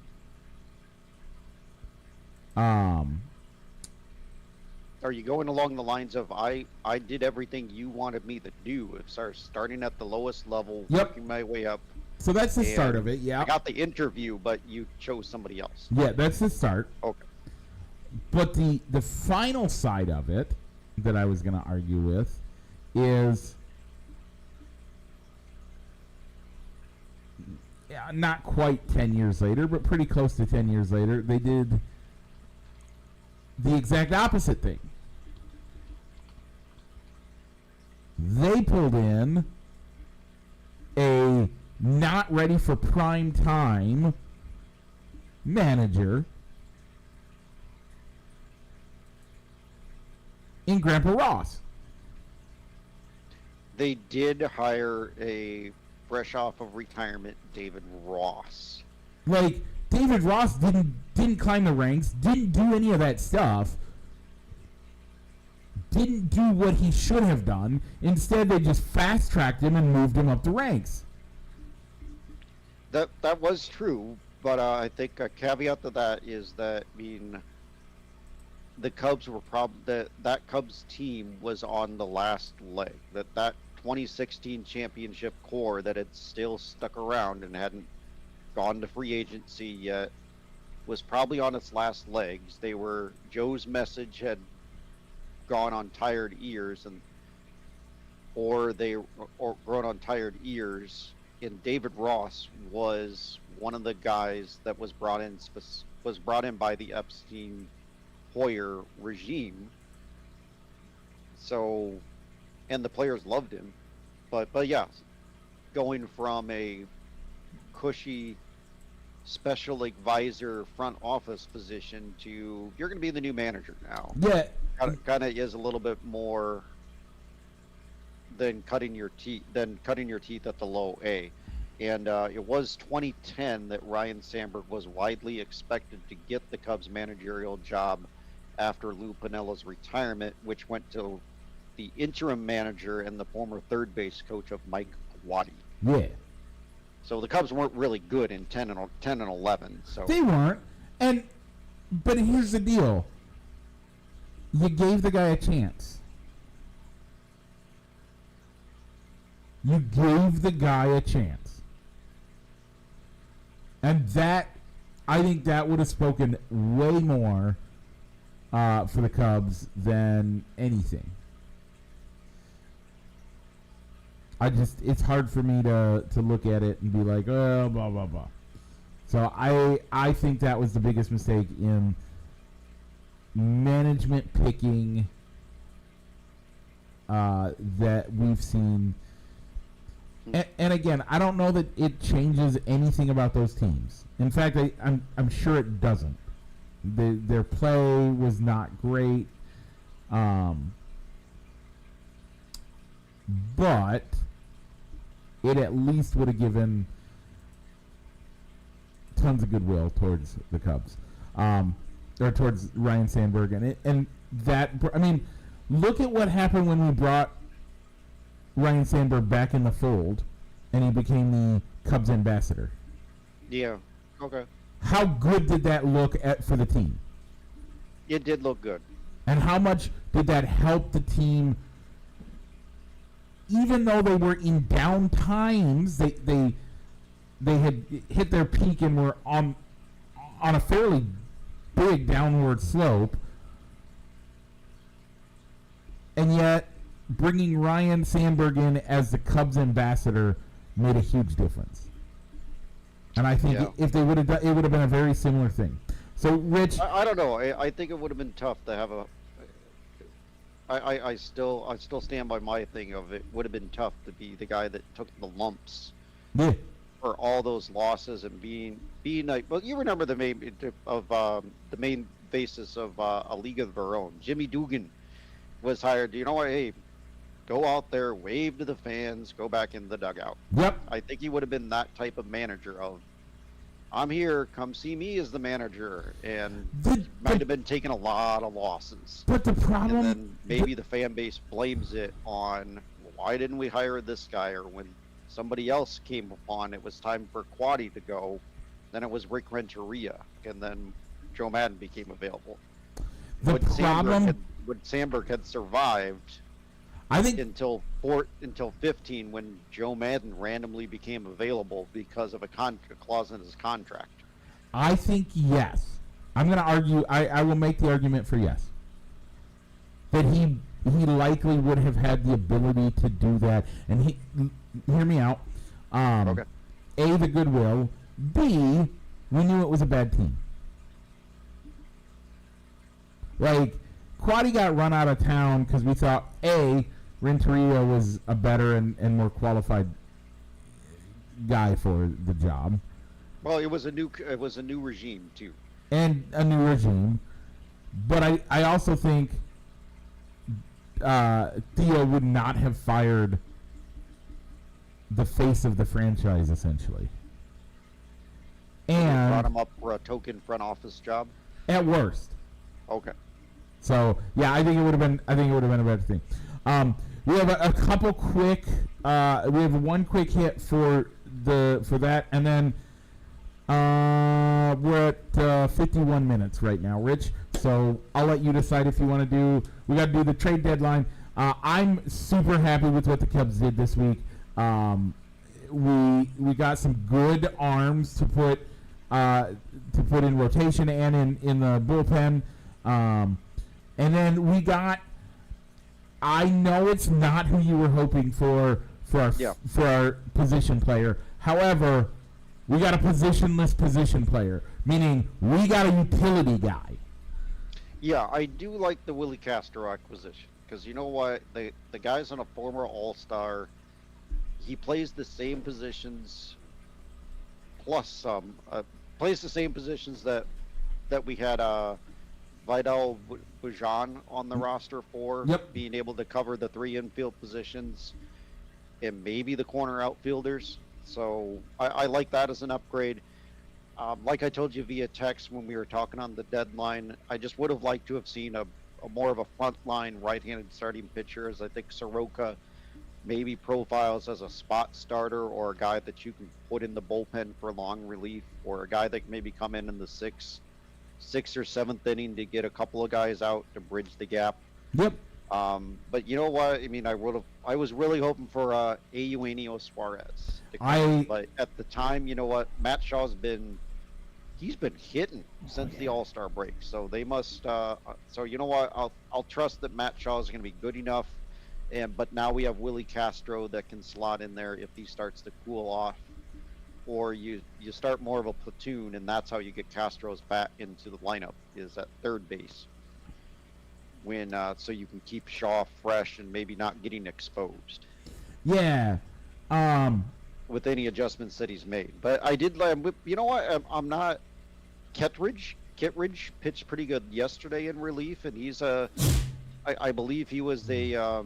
Are you going along the lines of I did everything you wanted me to do? Starting at the lowest level, Yep. working my way up. so that's the start of and it. Yeah, I got the interview, but you chose somebody else. yeah, that's the start. Okay. But the final side of it that I was going to argue with is not quite 10 years later, but pretty close to 10 years later, they did the exact opposite thing. They pulled in a not ready for prime time manager in Grandpa Ross. They did hire a fresh off of retirement David Ross. Like, David Ross didn't climb the ranks, didn't do any of that stuff, didn't do what he should have done. Instead, they just fast-tracked him and moved him up the ranks. That was true, but I think a caveat to that is that, I mean, the Cubs were that Cubs team was on the last leg. That 2016 championship core that had still stuck around and hadn't gone to free agency yet was probably on its last legs. Joe's message had gone on tired ears, or grown on tired ears. And David Ross was one of the guys that was brought in by the Epstein Hoyer regime. So, and the players loved him, but yeah, going from a cushy special advisor front office position to you're going to be the new manager now. Yeah. Kind of is a little bit more than cutting your teeth at the low A. And it was 2010 that Ryan Sandberg was widely expected to get the Cubs managerial job after Lou Piniella's retirement, which went to the interim manager and the former third base coach of Mike Waddy. Yeah. So the Cubs weren't really good in 10 and 11. So They weren't. But here's the deal. You gave the guy a chance. You gave the guy a chance. And I think that would have spoken way more for the Cubs than anything. It's hard for me to look at it and be like, oh, blah, blah, blah. So I think that was the biggest mistake in management picking that we've seen. And again, I don't know that it changes anything about those teams. In fact, I'm sure it doesn't. Their play was not great. But it at least would have given tons of goodwill towards the Cubs, or towards Ryan Sandberg, look at what happened when we brought Ryan Sandberg back in the fold, and he became the Cubs ambassador. yeah, okay, How good did that look for the team? it did look good. And how much did that help the team? Even though they were in down times, they had hit their peak and were on a fairly big downward slope. And yet, bringing Ryan Sandberg in as the Cubs ambassador made a huge difference. And I think if they would have done, it would have been a very similar thing. So, Rich, I don't know. I think it would have been tough to have a. I still stand by my thing of it would have been tough to be the guy that took the lumps yeah, for all those losses and being like, well, you remember the main basis of a league of their own. Jimmy Dugan was hired. You know what? Hey, go out there, wave to the fans, go back in the dugout. yep. I think he would have been that type of manager of, I'm here, come see me as the manager, and might have been taking a lot of losses. But the problem, And then maybe the fan base blames it on, why didn't we hire this guy, or when somebody else came upon. It was time for Quaddy to go. Then it was Rick Renteria, and then Joe Madden became available. The problem, Sandberg had survived, I think, until 15 when Joe Madden randomly became available because of a clause in his contract. I think yes. I'm going to argue. I will make the argument for yes. That he likely would have had the ability to do that, and he hear me out. Okay. A, the goodwill. B, we knew it was a bad team. Like, Quaddy got run out of town because we thought A, Renteria was a better and more qualified guy for the job. Well, it was a new regime too. And a new regime. But I also think Theo would not have fired the face of the franchise, essentially. And brought him up for a token front office job. At worst. Okay. So yeah, I think it would have been a better thing. We have a couple quick. We have one quick hit for that, and then we're at 51 minutes right now, Rich. So I'll let you decide if you want to do. We got to do the trade deadline. I'm super happy with what the Cubs did this week. We got some good arms to put in rotation and in the bullpen. And then we got. I know it's not who you were hoping for our position player. However, we got a positionless position player, meaning we got a utility guy. Yeah, I do like the Willie Castro acquisition because you know what, the guy's on a former All-Star. He plays the same positions plus some. Plays the same positions that we had Vidal Bujan on the roster for. Yep. Being able to cover the 3 infield positions and maybe the corner outfielders. So I like that as an upgrade. Like I told you via text when we were talking on the deadline, I just would have liked to have seen a more of a frontline right-handed starting pitcher, as I think Soroka maybe profiles as a spot starter or a guy that you can put in the bullpen for long relief, or a guy that can maybe come in the sixth or seventh inning to get a couple of guys out to bridge the gap. Yep. But you know what? I mean, I was really hoping for Eugenio Suarez. But at the time, you know what? Matt Shaw's been hitting since the All-Star break. So they must. So you know what? I'll trust that Matt Shaw is going to be good enough. But now we have Willie Castro that can slot in there if he starts to cool off, or you start more of a platoon, and that's how you get Castro's back into the lineup, is at third base. So you can keep Shaw fresh and maybe not getting exposed. Yeah. With any adjustments that he's made. But I did, you know what? I'm not. Kittredge pitched pretty good yesterday in relief, and he's I believe he was a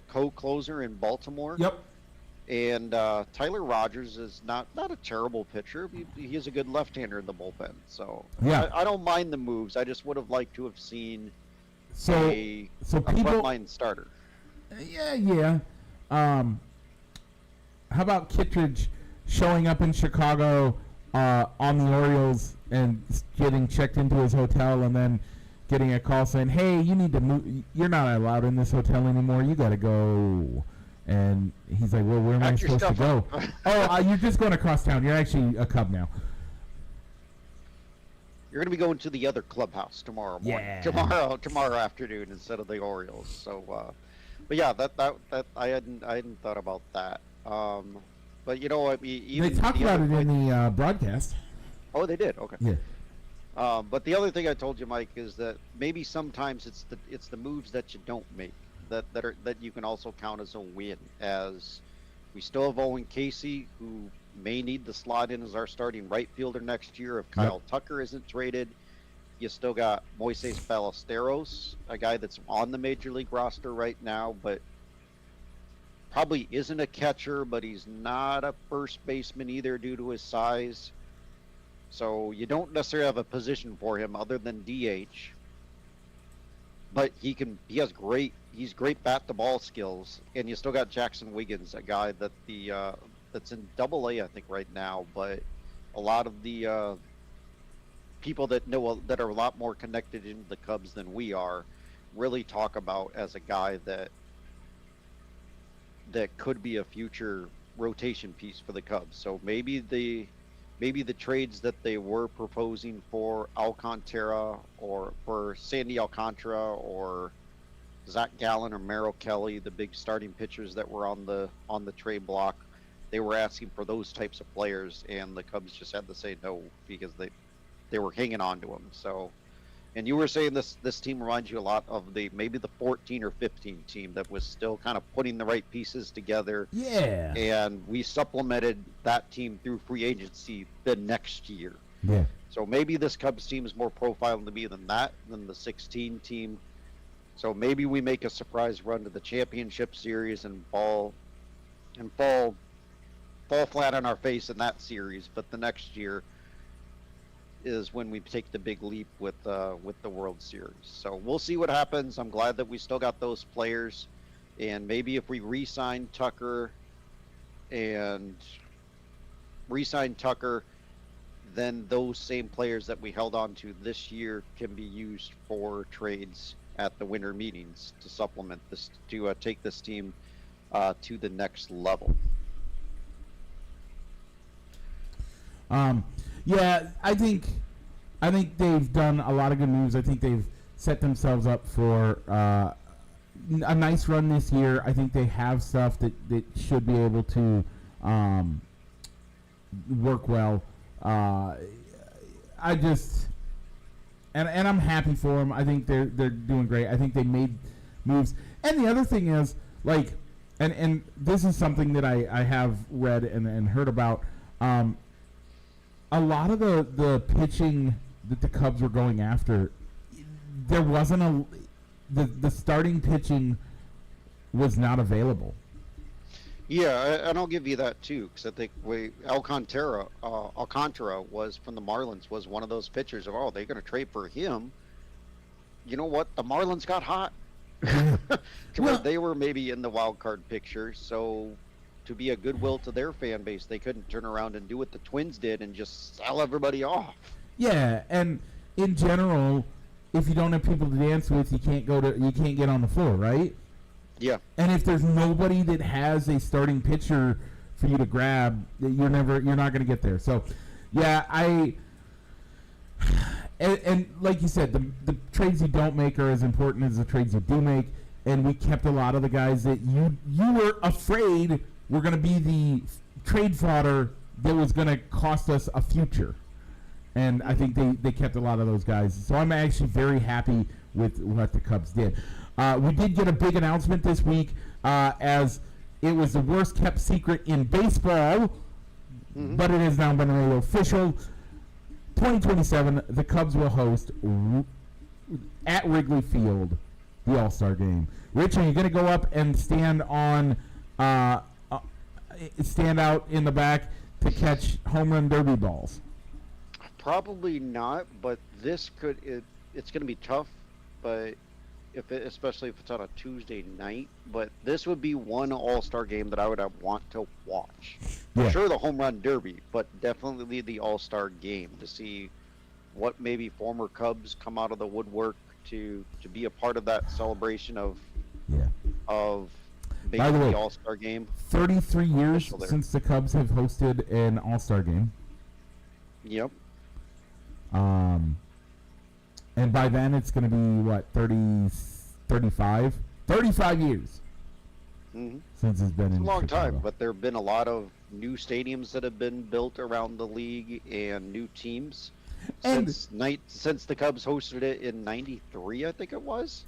co-closer in Baltimore. Yep. And Tyler Rogers is not a terrible pitcher. He is a good left-hander in the bullpen. So yeah, I don't mind the moves. I just would have liked to have seen a frontline starter. Yeah. How about Kittredge showing up in Chicago on the Orioles and getting checked into his hotel, and then getting a call saying, "Hey, you need to move. You're not allowed in this hotel anymore. You got to go." And he's like, "Well, where am I supposed to go?" You're just going across town. You're actually a Cub now. You're going to be going to the other clubhouse tomorrow morning. Yeah. Tomorrow afternoon instead of the Orioles. So, but yeah, that I hadn't thought about that. But you know, I mean, even they talked about it in the broadcast. Oh, they did. Okay. Yeah. But the other thing I told you, Mike, is that maybe sometimes it's the moves that you don't make that you can also count as a win. As we still have Owen Casey, who may need to slot in as our starting right fielder next year if Kyle Tucker isn't traded. You still got Moises Ballesteros, a guy that's on the major league roster right now, but probably isn't a catcher, but he's not a first baseman either due to his size. So you don't necessarily have a position for him other than DH. but he's great bat to ball skills, and you still got Jackson Wiggins, a guy that that's in Double-A, I think, right now. But a lot of the people that that are a lot more connected into the Cubs than we are really talk about as a guy that could be a future rotation piece for the Cubs. So maybe the trades that they were proposing for Alcantara or for Sandy Alcantara or Zach Gallen or Merrill Kelly, the big starting pitchers that were on the trade block, they were asking for those types of players, and the Cubs just had to say no because they were hanging on to them. So, and you were saying this team reminds you a lot of maybe the 14 or 15 team that was still kind of putting the right pieces together. Yeah. And we supplemented that team through free agency the next year. Yeah. So maybe this Cubs team is more profiled to me than the 16 team. So maybe we make a surprise run to the championship series and fall flat on our face in that series. But the next year is when we take the big leap with the World Series. So we'll see what happens. I'm glad that we still got those players, and maybe if we re-sign Tucker, then those same players that we held on to this year can be used for trades at the winter meetings to supplement this, to take this team to the next level. Yeah, I think they've done a lot of good moves. I think they've set themselves up for a nice run this year. I think they have stuff that should be able to work well. I just and I'm happy for them. I think they're doing great. I think they made moves. And the other thing is, like, and this is something that I have read and heard about. A lot of the pitching that the Cubs were going after, there wasn't the starting pitching was not available. Yeah, and I'll give you that too, because I think Alcantara was from the Marlins, was one of those pitchers of, they're going to trade for him. You know what? The Marlins got hot. To where they were maybe in the wild card picture, so to be a goodwill to their fan base, they couldn't turn around and do what the Twins did and just sell everybody off. Yeah, and in general, if you don't have people to dance with, you can't get on the floor, right? Yeah. And if there's nobody that has a starting pitcher for you to grab, you're not going to get there. So, yeah, and like you said, the trades you don't make are as important as the trades you do make, and we kept a lot of the guys that you were afraid were going to be the trade fodder that was going to cost us a future. And I think they kept a lot of those guys. So I'm actually very happy with what the Cubs did. We did get a big announcement this week, as it was the worst kept secret in baseball, but it has now been made official. 2027, the Cubs will host at Wrigley Field the All-Star Game. Rich, are you going to go up and stand out in the back to catch home run derby balls? Probably not, but it's going to be tough, but especially if it's on a Tuesday night. But this would be one All-Star game that I would want to watch. Yeah. Sure, the home run derby, but definitely the All-Star game to see what maybe former Cubs come out of the woodwork to be a part of that celebration of By the way, the All-Star game. 33 years since the Cubs have hosted an All-Star game. Yep. And by then it's going to be, what, 35? 35 years since it's been in It's a long Chicago. time, but there have been a lot of new stadiums that have been built around the league and new teams since the Cubs hosted it in 93, I think it was.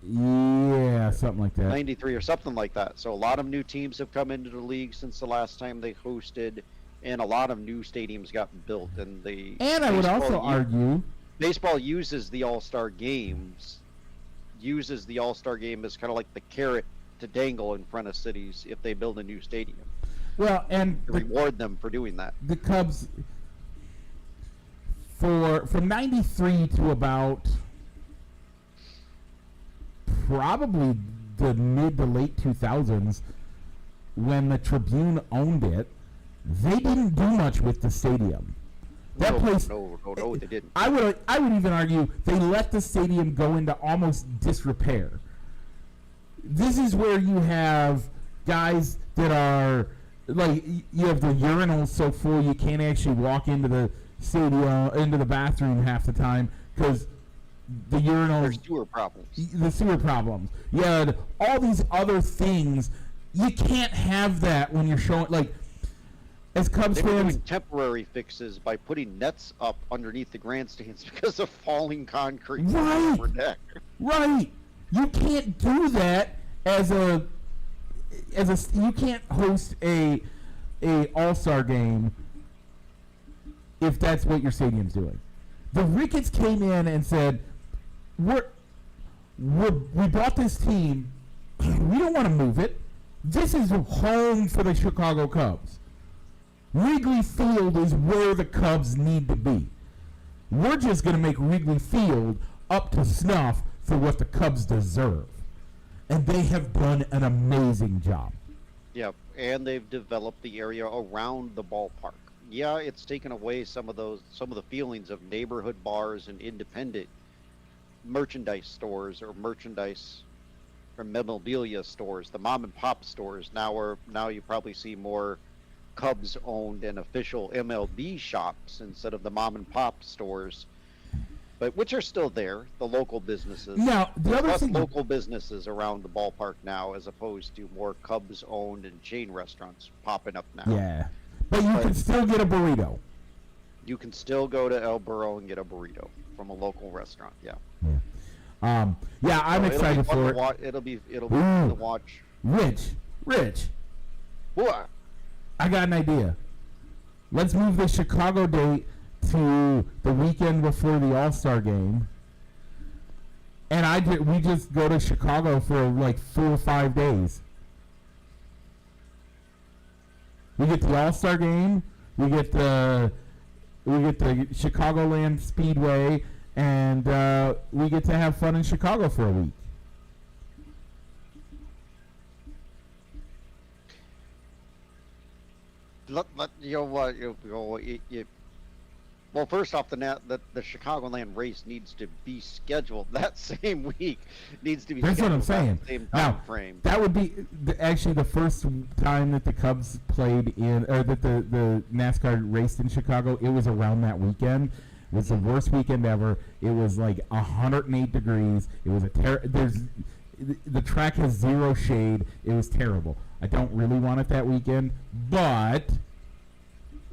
Yeah, something like that. 93 or something like that. So a lot of new teams have come into the league since the last time they hosted, and a lot of new stadiums got built. And I would also argue baseball uses the All-Star games, uses the All-Star game as kind of like the carrot to dangle in front of cities if they build a new stadium. Well, and to reward them for doing that. The Cubs, from 93 to about probably the mid to late 2000s when the Tribune owned it. They didn't do much with the stadium. That place. No, they didn't. I would even argue they let the stadium go into almost disrepair. This is where you have guys that are like, you have the urinals so full you can't actually walk into the stadium, into the bathroom half the time because the urinals. There's sewer problems. The sewer problems. You had all these other things. You can't have that when you're showing, like, as Cubs They were fans. doing temporary fixes by putting nets up underneath the grandstands because of falling concrete Right. over deck. Right. You can't do that as a you can't host a all-star game if that's what your stadium's doing. The Ricketts came in and said, we bought this team. We don't want to move it. This is home for the Chicago Cubs. Wrigley Field is where the Cubs need to be. We're just going to make Wrigley Field up to snuff for what the Cubs deserve. And they have done an amazing job. Yep, and they've developed the area around the ballpark. Yeah, it's taken away some of the feelings of neighborhood bars and independent merchandise stores or merchandise or memorabilia stores, the mom and pop stores. Now you probably see more Cubs owned and official MLB shops instead of the mom and pop stores, but which are still there, the local businesses. Now, the other Less thing, local businesses around the ballpark now, as opposed to more Cubs owned and chain restaurants popping up now. yeah, but you can still get a burrito. You can still go to El Burro and get a burrito from a local restaurant. Yeah. Yeah, I'm So excited for it. It'll be fun to watch. Rich, What? I got an idea. Let's move the Chicago date to the weekend before the All-Star game. And we just go to Chicago for like 4 or 5 days. We get the All-Star game, we get the Chicagoland Speedway, and we get to have fun in Chicago for a week. You know what? Well, first off, the Chicagoland race needs to be scheduled that same week. Needs to be. That's what I'm saying. Same Now, time frame. that would be actually the first time that the Cubs played in, or that the NASCAR raced in Chicago. It was around that weekend. It was the worst weekend ever. It was like 108 degrees. It was the track has zero shade. It was terrible. I don't really want it that weekend, but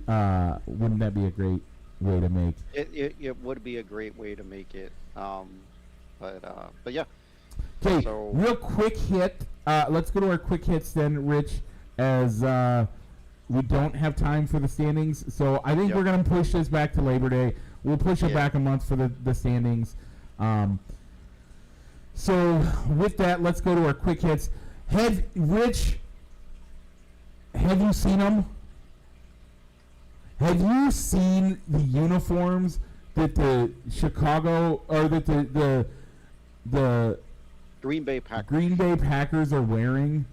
wouldn't that be a great way to make it would be a great way to make it. But yeah. Okay, So- real quick hit. Let's go to our quick hits then, Rich, as we don't have time for the standings. So I think Yep. we're going to push this back to Labor Day. We'll push it Yeah. back a month for the standings. So with that, let's go to our quick hits. Rich, have you seen them? Have you seen the uniforms that the Chicago, or that the Green Bay Packers. Green Bay Packers are wearing?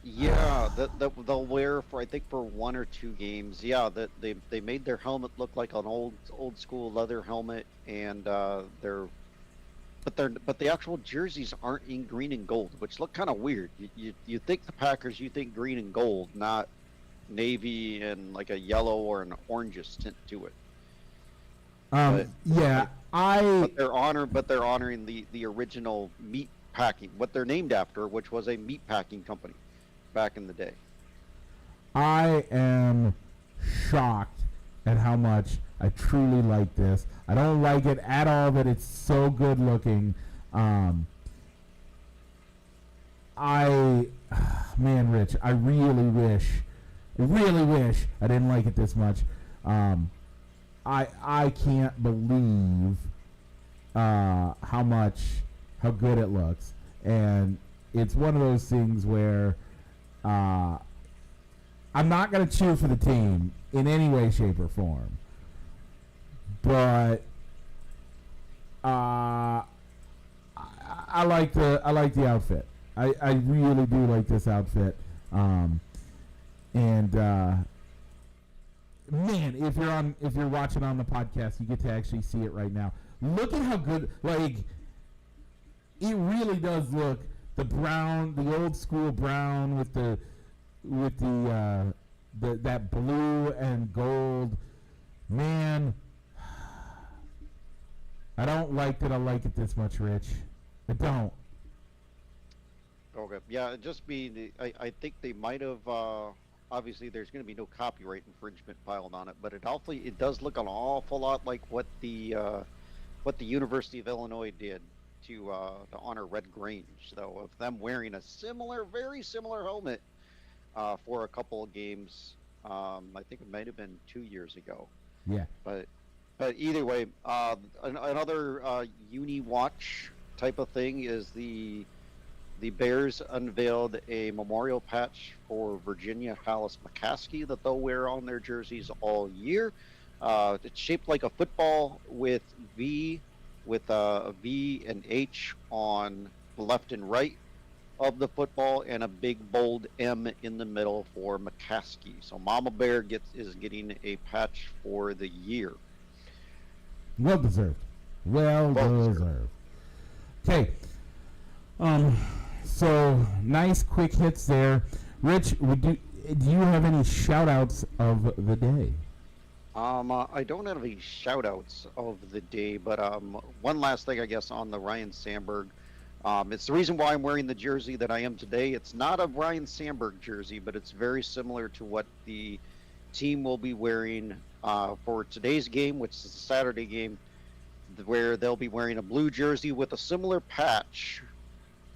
Yeah, they'll wear for, I think, for 1 or 2 games. Yeah, that they made their helmet look like an old school leather helmet, and the actual jerseys aren't in green and gold, which look kind of weird. You think the Packers, you think green and gold, not navy and like a yellow or an orangish tint to it. Yeah, But they're honoring the original meat packing, what they're named after, which was a meat packing company back in the day. I am shocked at how much I truly like this. I don't like it at all that it's so good looking. Man, Rich, I really wish I didn't like it this much. I can't believe how good it looks, and it's one of those things where I'm not going to cheer for the team in any way, shape, or form, but I like the outfit. I really do like this outfit. And man, if you're watching on the podcast, you get to actually see it right now. Look at how good, like, it really does look, the brown, the old school brown with that blue and gold. Man, I don't like that I like it this much, Rich. I don't. Okay. Yeah, just I think they might have. Obviously, there's going to be no copyright infringement filed on it, but it does look an awful lot like what the University of Illinois did to honor Red Grange, though, of them wearing a very similar helmet for a couple of games. I think it might have been 2 years ago. Yeah. But either way, another uni watch type of thing is the Bears unveiled a memorial patch for Virginia Hallis McCaskey that they'll wear on their jerseys all year. It's shaped like a football with a V and H on the left and right of the football, and a big bold M in the middle for McCaskey. So Mama Bear is getting a patch for the year. Well deserved. Well deserved. Okay. So nice quick hits there. Rich, do you have any shout outs of the day? I don't have any shout outs of the day, but one last thing, I guess, on the Ryan Sandberg. It's the reason why I'm wearing the jersey that I am today. It's not a Ryan Sandberg jersey, but it's very similar to what the team will be wearing for today's game, which is a Saturday game, where they'll be wearing a blue jersey with a similar patch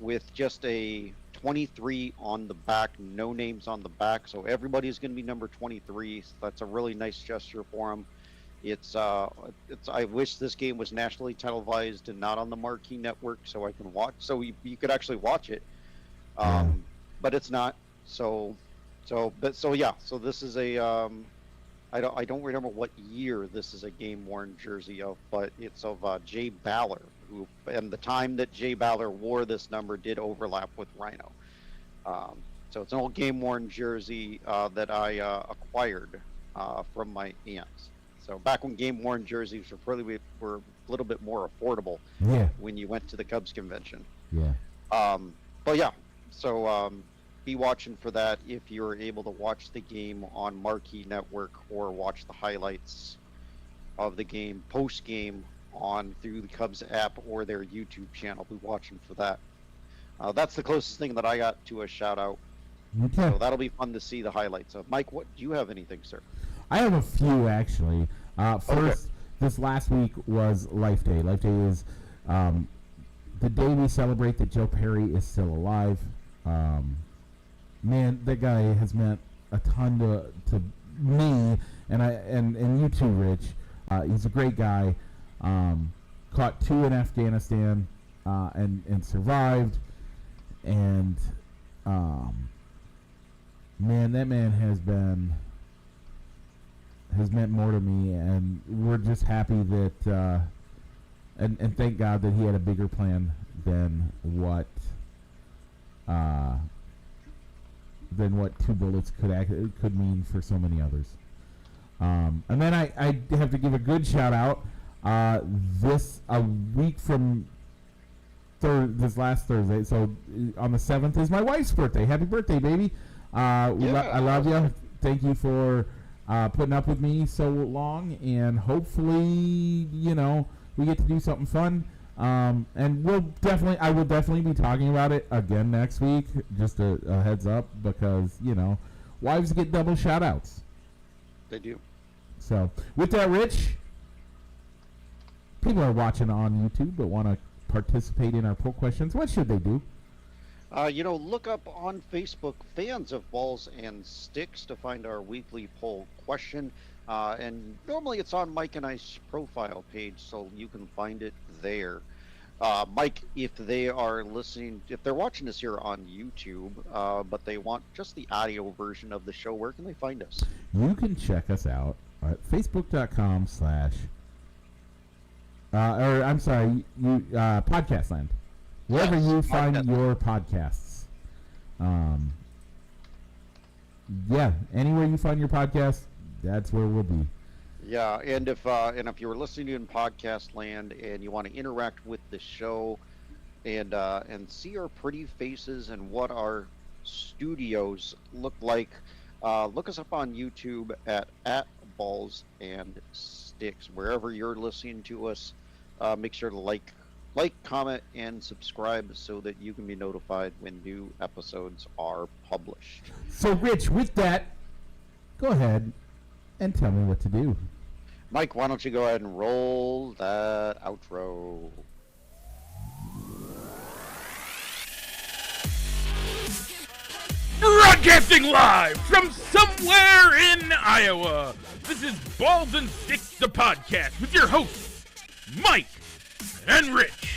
with just a 23 on the back, no names on the back. So everybody's going to be number 23. So that's a really nice gesture for them. I wish this game was nationally televised and not on the Marquee Network, so I can watch. So you could actually watch it, but it's not. So this is a. I don't remember what year this is a game worn jersey of, but it's of Jay Baller, and the time that Jay Baller wore this number did overlap with Rhino. So it's an old game worn jersey that I acquired from my aunt. So back when game worn jerseys were a little bit more affordable. Yeah. When you went to the Cubs convention. Yeah. But yeah, so be watching for that if you're able to watch the game on Marquee Network, or watch the highlights of the game post game through the Cubs app or their YouTube channel. Be watching for that. That's the closest thing that I got to a shout out. Okay. So that'll be fun to see the highlights of. Mike, do you have anything, sir? I have a few, actually. First, This last week was Life Day. Life Day is the day we celebrate that Joe Perry is still alive. Man, that guy has meant a ton to me, and you too, Rich. He's a great guy. Caught 2 in Afghanistan and survived. And man, that man has meant more to me, and we're just happy that and thank God that he had a bigger plan than what 2 bullets could mean for so many others. And then I have to give a good shout out. A week from this last Thursday, so on the 7th is my wife's birthday. Happy birthday, baby! I love you. Thank you for putting up with me so long, and hopefully, we get to do something fun. And I will definitely be talking about it again next week. Just a heads up, because wives get double shout outs. They do. So with that, Rich, people are watching on YouTube but want to participate in our poll questions. What should they do? Look up on Facebook Fans of Balls and Sticks to find our weekly poll question. And normally it's on Mike and I's profile page, so you can find it there. Mike, if they're watching us here on YouTube, but they want just the audio version of the show, where can they find us? You can check us out at facebook.com/Podcastland. wherever Yes, you find definitely. your podcasts. Yeah, anywhere you find your podcast, that's where we'll be. Yeah, and if you're listening in podcast land and you want to interact with the show and see our pretty faces and what our studios look like, look us up on YouTube at Balls and Sticks. Wherever you're listening to us, make sure to like, comment, and subscribe so that you can be notified when new episodes are published. So, Rich, with that, go ahead and tell me what to do. Mike, why don't you go ahead and roll that outro? Broadcasting live from somewhere in Iowa. This is Balls and Sticks, the podcast, with your hosts, Mike and Rich.